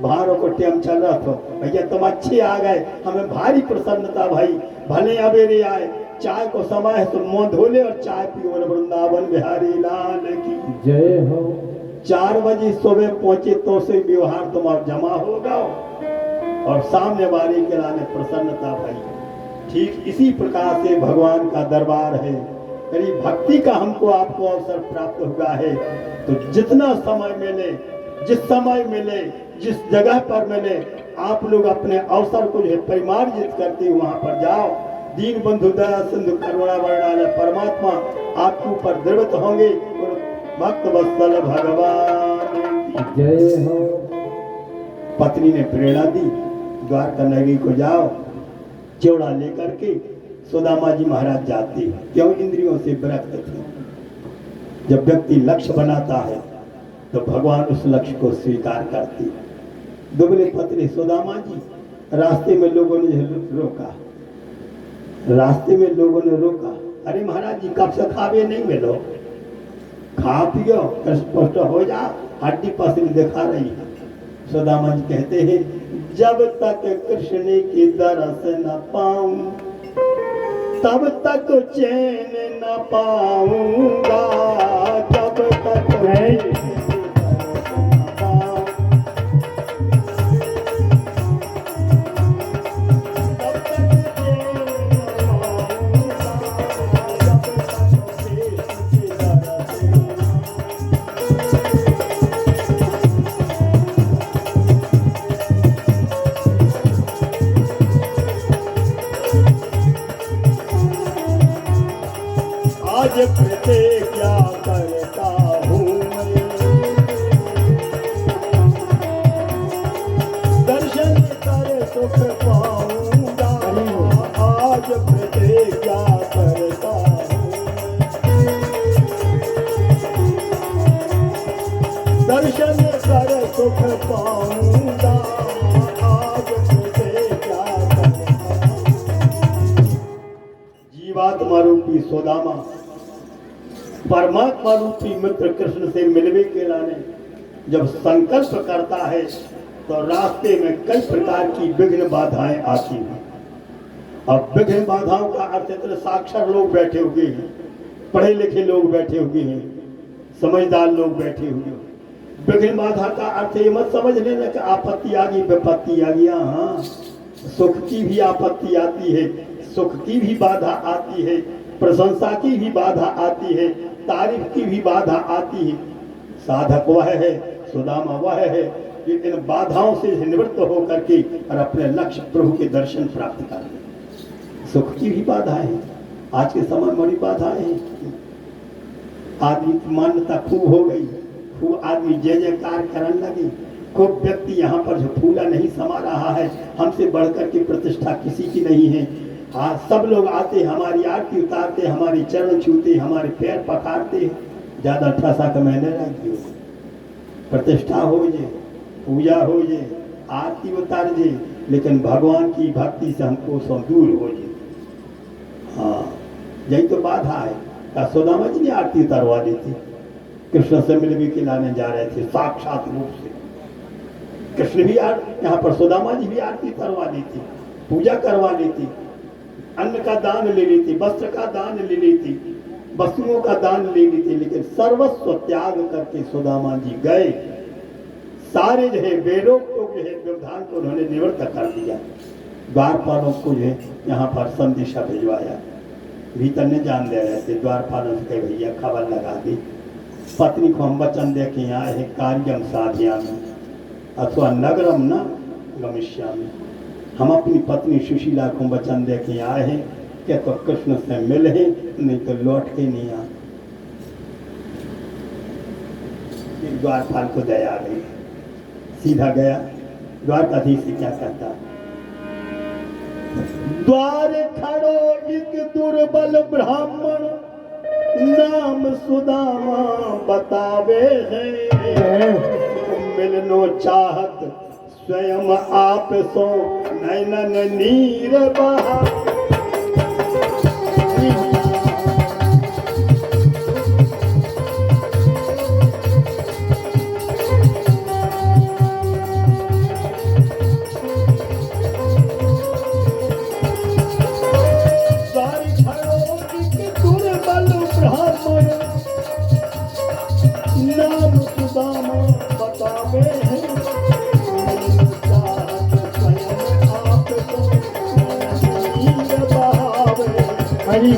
बाहरों को टाइम चल रहा था, भैया तुम अच्छे आ गए, हमें भारी प्रसन्नता भाई, भले अबेरे आए, चाय को समय है तो मुंह धोले और चाय पियो। वृंदावन बिहारी लाल की जय हो। 4 बजे सुबह पहुंचे तो से व्यवहार तुम्हारा जमा होगा और सामने वाले के लाने प्रसन्नता भाई। ठीक इसी प्रकार से भगवान का दरबार है, यदि भक्ति का हमको आपको अवसर प्राप्त हुआ है तो जितना समय मिले, जिस समय मिले, जिस जगह पर मिले, आप लोग अपने अवसर को जो परिमार्जित करते वहां पर जाओ। दीन बंधु दया सिंधु करुणा वर्णालय परमात्मा आपके ऊपर द्रवित होंगे। भक्त वत्सल भगवान की जय हो। पत्नी ने प्रेरणा दी, द्वारका नगरी को जाओ, चौड़ा लेकर के सुदामा जी महाराज जाते। क्यों? इंद्रियों से विरक्त थे। जब व्यक्ति लक्ष्य बनाता है तो भगवान उस लक्ष्य को स्वीकार करते। दुबले पत्नी सुदामा जी रास्ते में लोगों ने रोका, रास्ते में लोगों ने रोका, अरे महाराज जी कब से खावे नहीं मिलो, खा पियो स्पष्ट हो जा, हड्डी पसली दिखा रही है। सुदामा जी कहते हैं जब तक कृष्ण की दरस न पाऊं तब तक चैन न पाऊंगा, जब तक आज प्रतिज्ञा करता हूँ मैं, दर्शन कर सुख पाऊंगा, आज प्रतिज्ञा करता हूँ दर्शन कर सुख पाऊंगा, आज प्रतिज्ञा करता हूँ। जीवात्मा रूपी सुदामा परमात्मा रूपी मित्र कृष्ण से मिलने के लाने जब संकल्प करता है तो रास्ते में कई प्रकार की विघ्न बाधाएं आती हैं। अब विघ्न बाधाओं का अर्थ इतने साक्षर लोग बैठे हुए हैं, पढ़े लिखे लोग बैठे हुए हैं, समझदार लोग बैठे हुए हैं। विघ्न बाधा का अर्थ ये मत समझ लेना कि आपत्ति आ गई विपत्ति आ गया। हाँ, सुख की भी आपत्ति आती है, सुख की भी बाधा आती है, प्रशंसा की भी बाधा आती है, तारीफ की भी बाधा आती है। साधक वह है, सुदामा वह है जो इन बाधाओं से निवृत्त होकर के और अपने लक्ष्य प्रभु के दर्शन प्राप्त कर ले। सुख की भी बाधाएं हैं, आज के समय में बड़ी बाधाएं हैं। आदमी की मान्यता खूब हो गई, खूब आदमी जय जयकार करने लगे, खूब व्यक्ति यहाँ पर जो फूला नहीं समा रहा है, हमसे बढ़कर के प्रतिष्ठा किसी की नहीं है। हाँ, सब लोग आते, हमारी आरती उतारते, हमारे चरण छूते, हमारे पैर पखारते, ज्यादा ठसा का मैंने रख दियो। प्रतिष्ठा हो जे, पूजा हो जे, आरती उतार जे, लेकिन भगवान की भक्ति से हमको सब दूर हो जे। हाँ, यही तो बाधा है। सुदामा जी ने आरती उतारवा दी थी, कृष्ण से मिलने के लाने जा रहे थे साक्षात रूप से। कृष्ण भी यहाँ पर सुदामा जी भी आरती उतारवा दी थी, पूजा करवा ली थी, अन्न का दान ले ली थी, वस्त्र का दान ले ली थी, वस्तुओं का दान ले ली थी, लेकिन सर्वस्व त्याग करके सुदामा जी गए। सारे जो है वेदों को जो है व्यवधान को उन्होंने निवृत्त कर दिया। द्वारपालों को जो है यहाँ पर संदेशा भिजवाया, भीतर ने जान दे रहे थे। द्वारपालों से कहे भैया खबर लगा दी, पत्नी को हम वचन दे के आए हैं कार्यम साधयामि अथवा नगरम न गमिष्यामि। हम अपनी पत्नी सुशीला को वचन दे के आए हैं कि तो कृष्ण से मिले हैं, नहीं तो लौट के नहीं आ। द्वारपाल को दया आ गई, सीधा गया द्वारकाधीश से क्या कहता, द्वार खड़ो एक दुर्बल ब्राह्मण नाम सुदामा बतावे है, मिलनो चाहत स्वयं आप सो नैनन नीर बहा। नाम सुदामा बतावे हैं, हरि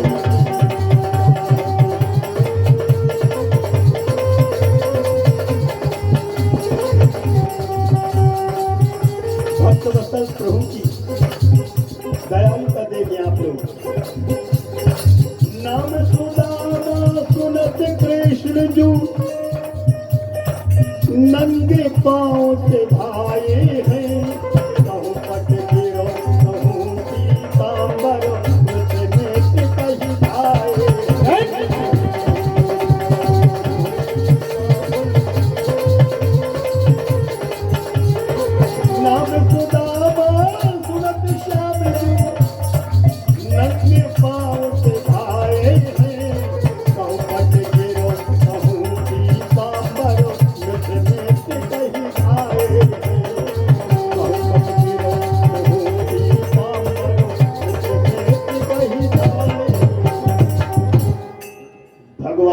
भक्तवत्सल प्रभु की दयालुता देंगे आप लोग। नाम सुदामा सुनत कृष्ण जू, नंगे पांव से भाए हैं, कहूँ पट गिरो कहूँ पीताम्बर नाम सुदामा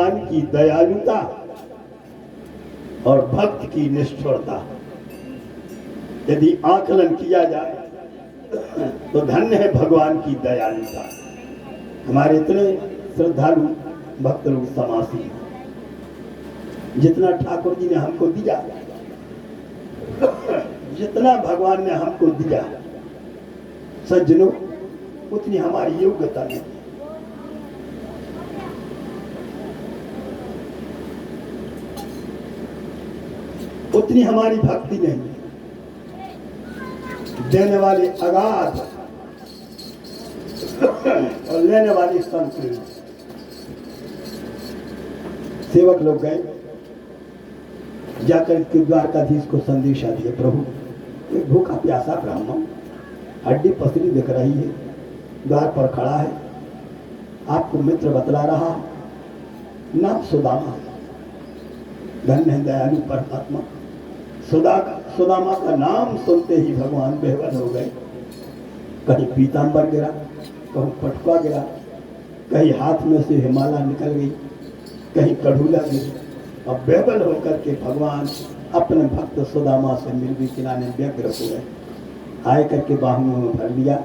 भगवान की दयालुता और भक्त की निष्ठुरता यदि आकलन किया जाए तो धन्य है भगवान की दयालुता। हमारे इतने श्रद्धालु भक्त लोग समासी हैं, जितना ठाकुर जी ने हमको दिया, जितना भगवान ने हमको दिया सज्जनों, उतनी हमारी योग्यता नहीं। उतनी हमारी भक्ति नहीं। देने वाले अगाध और लेने वाली संकीर्ण। सेवक लोग गए, जाकर के द्वारकाधीश को संदेशा दिया, प्रभु एक भूखा प्यासा ब्राह्मण हड्डी पसली दिख रही है, द्वार पर खड़ा है, आपको मित्र बतला रहा, नाम सुदामा, धन्य है दयालु परमात्मा। सुदामा का नाम सुनते ही भगवान बेहद हो गए। कहीं पीतांबर गिरा, कहीं पटका गिरा, कहीं हाथ में से हिमालय निकल गई, कहीं कढ़ूला गिरी, और बेबल होकर के भगवान अपने भक्त सुदामा से मिल भी किनारे व्यग्र हो गए। आए करके बाहुओं में भर लिया।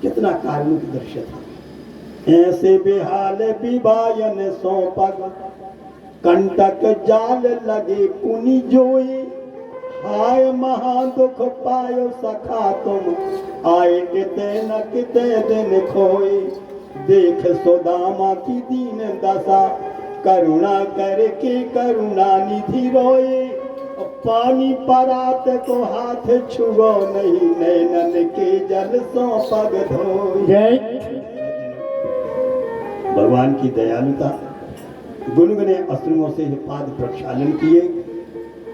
कितना कारुणिक दृश्य था। ऐसे बेहाल विवायन सौंपग, कंटक जाल लगे कुनी जोई, हाय महा दुख पायो सखा तुम, आए किते न किते दिन खोई। देख सुदामा की दीन दशा, करुणा करके करुणा निधि रोए। पानी परात को हाथ छुओ नहीं, नैनन के जल सो पग धोए। भगवान की दयालुता। गुनगुने अश्रुओं से पाद प्रक्षालन किए,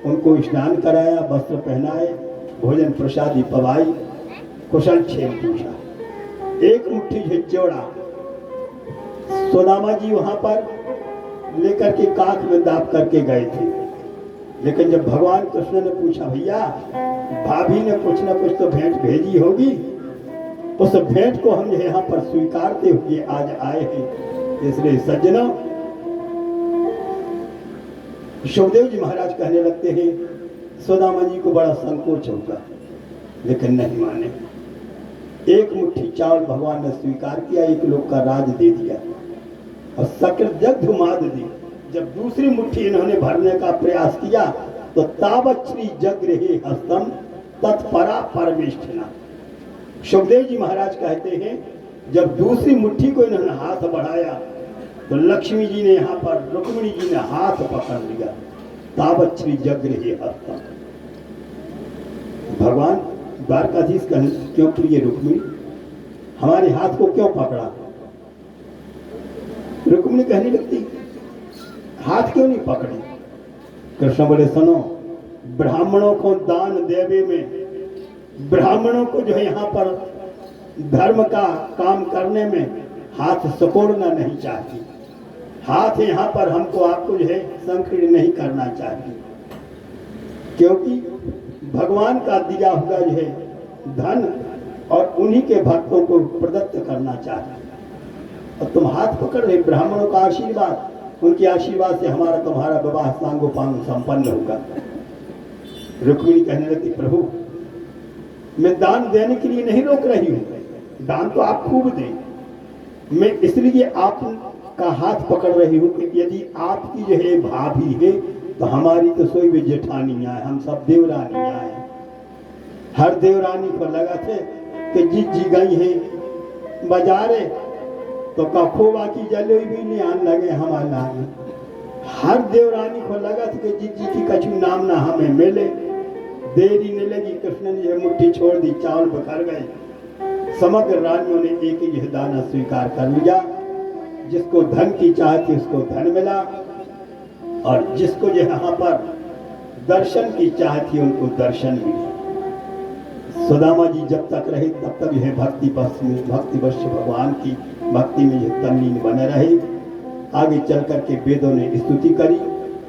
उनको स्नान कराया, वस्त्र पहनाए, भोजन प्रसादी पवाई, कुशल क्षेम पूछा। एक मुट्ठी झिझोड़ा सुदामा जी वहां पर लेकर के काख में दाप करके गए थे। लेकिन जब भगवान कृष्ण ने पूछा, भैया भाभी ने कुछ न कुछ तो भेंट भेजी होगी, उस भेंट को हम यहाँ पर स्वीकारते हुए आज आए हैं। इसलिए सज्जनों, सुखदेव जी महाराज कहने लगते हैं, सुदामा जी को बड़ा संकोच होगा, लेकिन नहीं माने। एक मुट्ठी चावल भगवान ने स्वीकार किया, एक लोग का राज दे दिया और सकल जग धुमाद दी। जब दूसरी मुट्ठी इन्होंने भरने का प्रयास किया तो तावत श्री जगृहे हस्तम तत्परा परमेष्ठिना। सुखदेव जी महाराज कहते हैं, जब दूसरी मुट्ठी को इन्होंने हाथ बढ़ाया तो लक्ष्मी जी ने यहाँ पर, रुक्मिणी जी ने हाथ पकड़ लिया। तावत श्री जगृहे हस्तम। भगवान द्वारकाधीश का क्यों प्रिय रुक्मिणी, हमारे हाथ को क्यों पकड़ा? रुक्मिणी कहने लगती, हाथ क्यों नहीं पकड़े? कृष्ण बोले, सुनो, ब्राह्मणों को दान देवे में, ब्राह्मणों को जो है यहाँ पर धर्म का काम करने में हाथ सकोड़ना नहीं चाहिए। हाथ यहाँ पर हमको आपको जो है संकीर्ण नहीं करना चाहिए, क्योंकि भगवान का दिया हुआ जो है धन और उन्हीं के भक्तों को प्रदत्त करना चाहिए। और तुम हाथ पकड़ रहे, ब्राह्मणों का आशीर्वाद, उनके आशीर्वाद से हमारा तुम्हारा विवाह सांगोपांग संपन्न होगा। रुक्मिणी कहने लगी, प्रभु मैं दान देने के लिए नहीं रोक रही हूँ, दान तो आप खूब दें, मैं इसलिए आपका हाथ पकड़ रही हूँ कि यदि आपकी जो है भाभी है तो हमारी तो सोई भी जेठानियाँ है, हम सब देवरानियाँ हैं। हर देवरानी को लगा थे कि जी गई है बाजारे तो कखोबा की जलोई भी नहीं आने लगे हमारा। हर देवरानी को लगा था कि जी की कछु नाम ना हमें मिले। देरी नहीं लगी, कृष्ण ने यह मुट्ठी छोड़ दी, चावल बखर गए। समग्र रानियों ने एक ही यह दाना स्वीकार कर लिया। जिसको धन की चाह थी उसको धन मिला, और जिसको यहाँ पर दर्शन की चाह थी उनको दर्शन मिला। सुदामा जी जब तक रहे तब तक यह भक्ति वश भगवान की भक्ति में यह तल्लीन बने रहे। आगे चल करके वेदों ने स्तुति करी,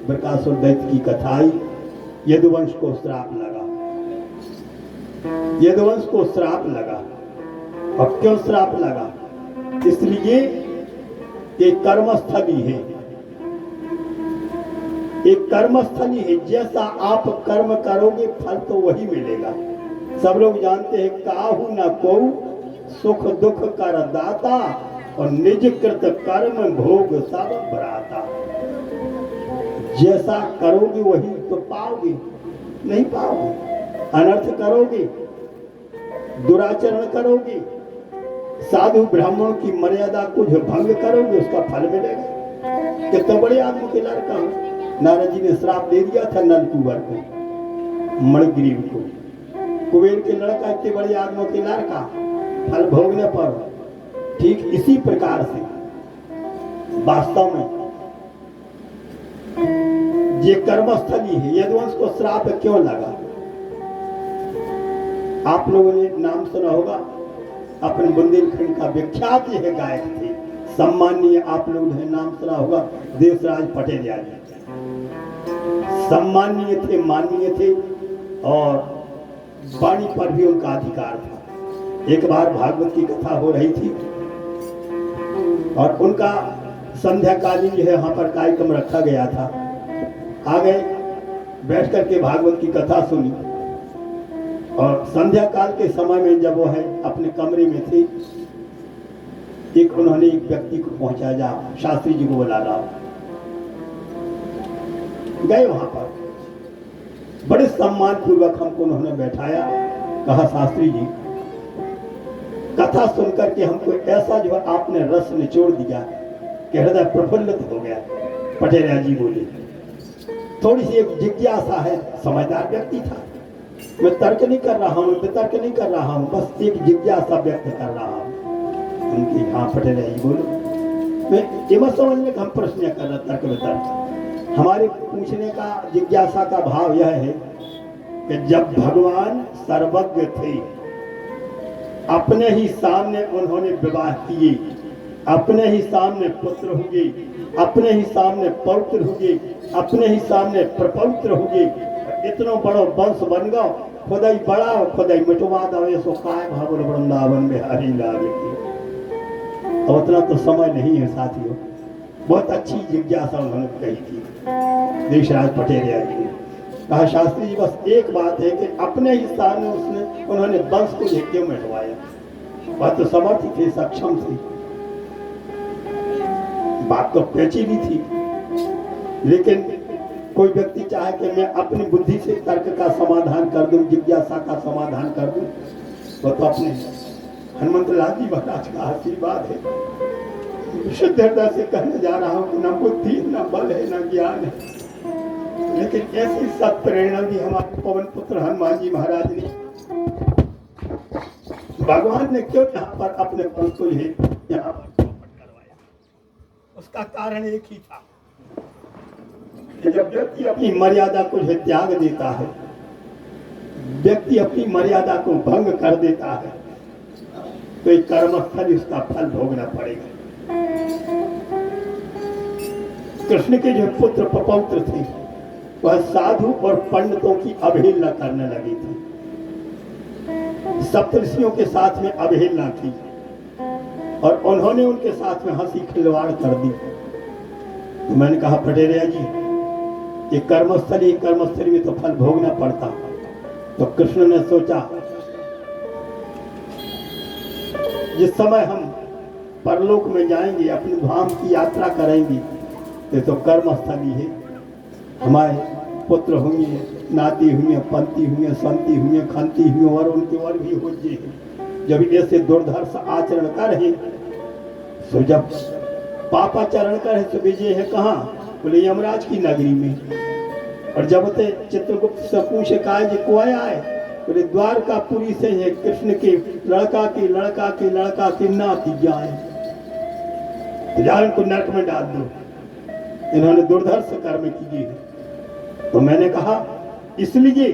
बृकासुर दैत्य की कथा आई। यदुवंश को श्राप लगा, यदुवंश को श्राप लगा। और क्यों श्राप लगा? इसलिए कि कर्मस्थली है, एक कर्मस्थली है, जैसा आप कर्म करोगे फल तो वही मिलेगा। सब लोग जानते हैं काहू न को सुख दुख कर दाता और निज कृत कर्म भोग सब बराता। जैसा करोगे वही तो पाओगे, नहीं पाओगे। अनर्थ करोगे, दुराचरण करोगे, साधु ब्राह्मणों की मर्यादा को जो भंग करोगे उसका फल मिलेगा। कितने बड़े आदमी के लड़का हूं, नारद जी ने श्राप दे दिया था नल कुंवर को, मणिग्रीव को। कुबेर के लड़का इतने बड़े आदमियों के लड़का, फल भोगने पर। ठीक इसी प्रकार से वास्तव में ये कर्मस्थली है। यदुवंश को श्राप क्यों लगा? आप लोगों ने नाम सुना होगा, अपने बुंदेलखंड का विख्यात यह गायक थे, सम्माननीय, आप लोगों ने नाम सुना होगा, देशराज पटेल यादव। सम्माननीय थे, माननीय थे और वाणी पर भी उनका अधिकार था। एक बार भागवत की कथा हो रही थी और उनका संध्या कालीन जो है यहाँ पर कार्यक्रम रखा गया था। आ गए, बैठ करके भागवत की कथा सुनी और संध्या काल के समय में जब वो है अपने कमरे में थे, एक उन्होंने एक व्यक्ति को पहुंचा, जा शास्त्री जी को बुला रहा। गए वहां पर, बड़े सम्मान पूर्वक हमको उन्होंने बैठाया। कहा शास्त्री जी, कथा सुनकर के हमको ऐसा जो है आपने रस निचोड़ दिया कि हृदय प्रफुल्लित हो गया। पटेल जी बोले, थोड़ी सी एक जिज्ञासा है। समझदार व्यक्ति था, मैं तर्क नहीं कर रहा हूँ, वितर्क नहीं कर रहा हूँ, बस एक जिज्ञासा व्यक्त कर रहा हूँ। उनकी हाँ पटेल जी बोलो। मैं ये मत समझने का हम प्रश्न कर रहे तर्क वितर्क। हमारे पूछने का जिज्ञासा का भाव यह है कि जब भगवान सर्वज्ञ थे, अपने ही सामने उन्होंने विवाह किए, अपने ही सामने पुत्र हुए, अपने ही सामने पौत्र हुए, अपने ही सामने प्रपौत्र हुए, इतना बड़ा वंश बन गया। खुदाई बड़ा खुदाई मिटवा दो, ये सो काय भाव वृंदावन में हरि लाल की। अब उतना तो समय नहीं है साथियों। बहुत अच्छी जिज्ञासा उन्होंने कही थी देशराज पटेल जी ने। कहा शास्त्री जी बस एक बात है कि अपने ही सामने उन्होंने वंश को क्यों मिटवाया? वह तो समर्थ थे, सक्षम थे, बात तो पेचीदी थी। लेकिन कोई व्यक्ति चाहे कि मैं अपनी बुद्धि से तर्क का समाधान कर दूं, जिज्ञासा का समाधान कर दूं, तो अपने हनुमंत लाल जी महाराज का आशीर्वाद है। शुद्ध हृदय से कहने जा रहा हूं कि न बुद्धि, न बल है, न ज्ञान है, लेकिन ऐसी सत प्रेरणा भी हमारे पवन पुत्र हनुमान जी महाराज ने, भगवान ने क्यों यहाँ पर अपने पल को यहाँ पर करवाया? उसका कारण एक ही था कि जब व्यक्ति अपनी मर्यादा को त्याग देता है, व्यक्ति अपनी मर्यादा को भंग कर देता है, तो एक कर्मस्थल उसका फल भोगना पड़ेगा। कृष्ण के जो पुत्र पौत्र थे वह साधु और पंडितों की अवहेलना करने लगी थी, सप्तऋषियों के साथ में अवहेलना की और उन्होंने उनके साथ में हंसी खिलवाड़ कर दी। तो मैंने कहा पटेरिया जी, ये कर्मस्थली में तो फल भोगना पड़ता। तो कृष्ण ने सोचा जिस समय हम परलोक में जाएंगे, अपने धाम की यात्रा करेंगे, ये तो कर्मस्थली है। हमारे पुत्र होंगे, नाती हुए, पंती हुए, संती हुए, खंती हुए और उनके और भी हो जाए। जब ऐसे दुर्धर्ष आचरण कर है, तो जब पापाचरण कर है तो विजय है कहाँ? बोले यमराज की नगरी में। और जब ते चित्रगुप्त से पूछे कहा जी को आए, बोले द्वारकापुरी से है, कृष्ण के लड़का की नाती जाए, इनको नरक में डाल दो, इन्होंने दुर्धर्ष कर्म किए। तो मैंने कहा इसलिए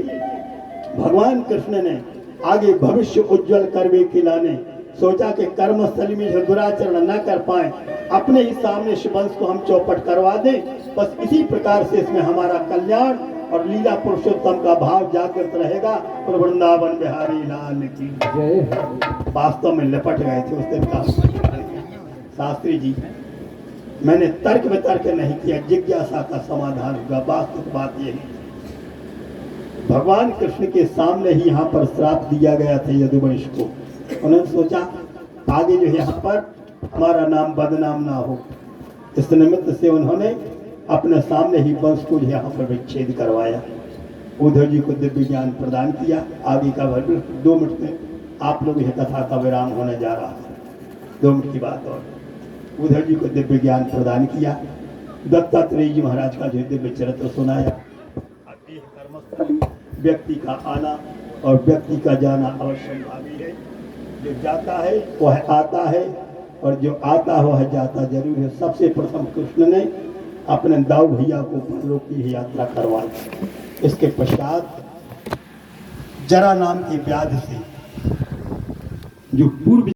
भगवान कृष्ण ने आगे भविष्य उज्जवल करने के लाने सोचा कि कर्मस्थली में जो दुराचरण न कर पाए, अपने ही सामने वंश को हम चौपट करवा दें। बस इसी प्रकार से इसमें हमारा कल्याण और लीला पुरुषोत्तम का भाव जागृत रहेगा। और वृंदावन बिहारी लाल की जय। वास्तव में लपट गए थे उस दिन का शास्त्री जी। मैंने तर्क वितर्क नहीं किया, जिज्ञासा का समाधान होगा। वास्तविक बात यह है, भगवान कृष्ण के सामने ही यहाँ पर श्राप दिया गया था यदुवंश को। उन्होंने सोचा आगे जो यहाँ पर हमारा नाम बदनाम ना हो, इस निमित्त से उन्होंने अपने सामने ही वंश को यहाँ पर विच्छेद करवाया। उद्धव जी को दिव्य ज्ञान प्रदान किया। आगे का वर्णन 2 मिनट में आप लोग यह कथा का विराम होने जा रहा है, 2 मिनट की बात। और उद्धव जी को दिव्य ज्ञान प्रदान किया, दत्तात्रेय जी महाराज का जो दिव्य चरित्र सुनाया। व्यक्ति का आना और व्यक्ति का जाना अवश्यंभावी है। जो जाता है वह आता है, और जो आता है वह जाता जरूर है। सबसे प्रथम कृष्ण ने अपने दाऊ भैया को परलोक की यात्रा करवाई। इसके पश्चात जरा नाम के व्याध से जो पूर्व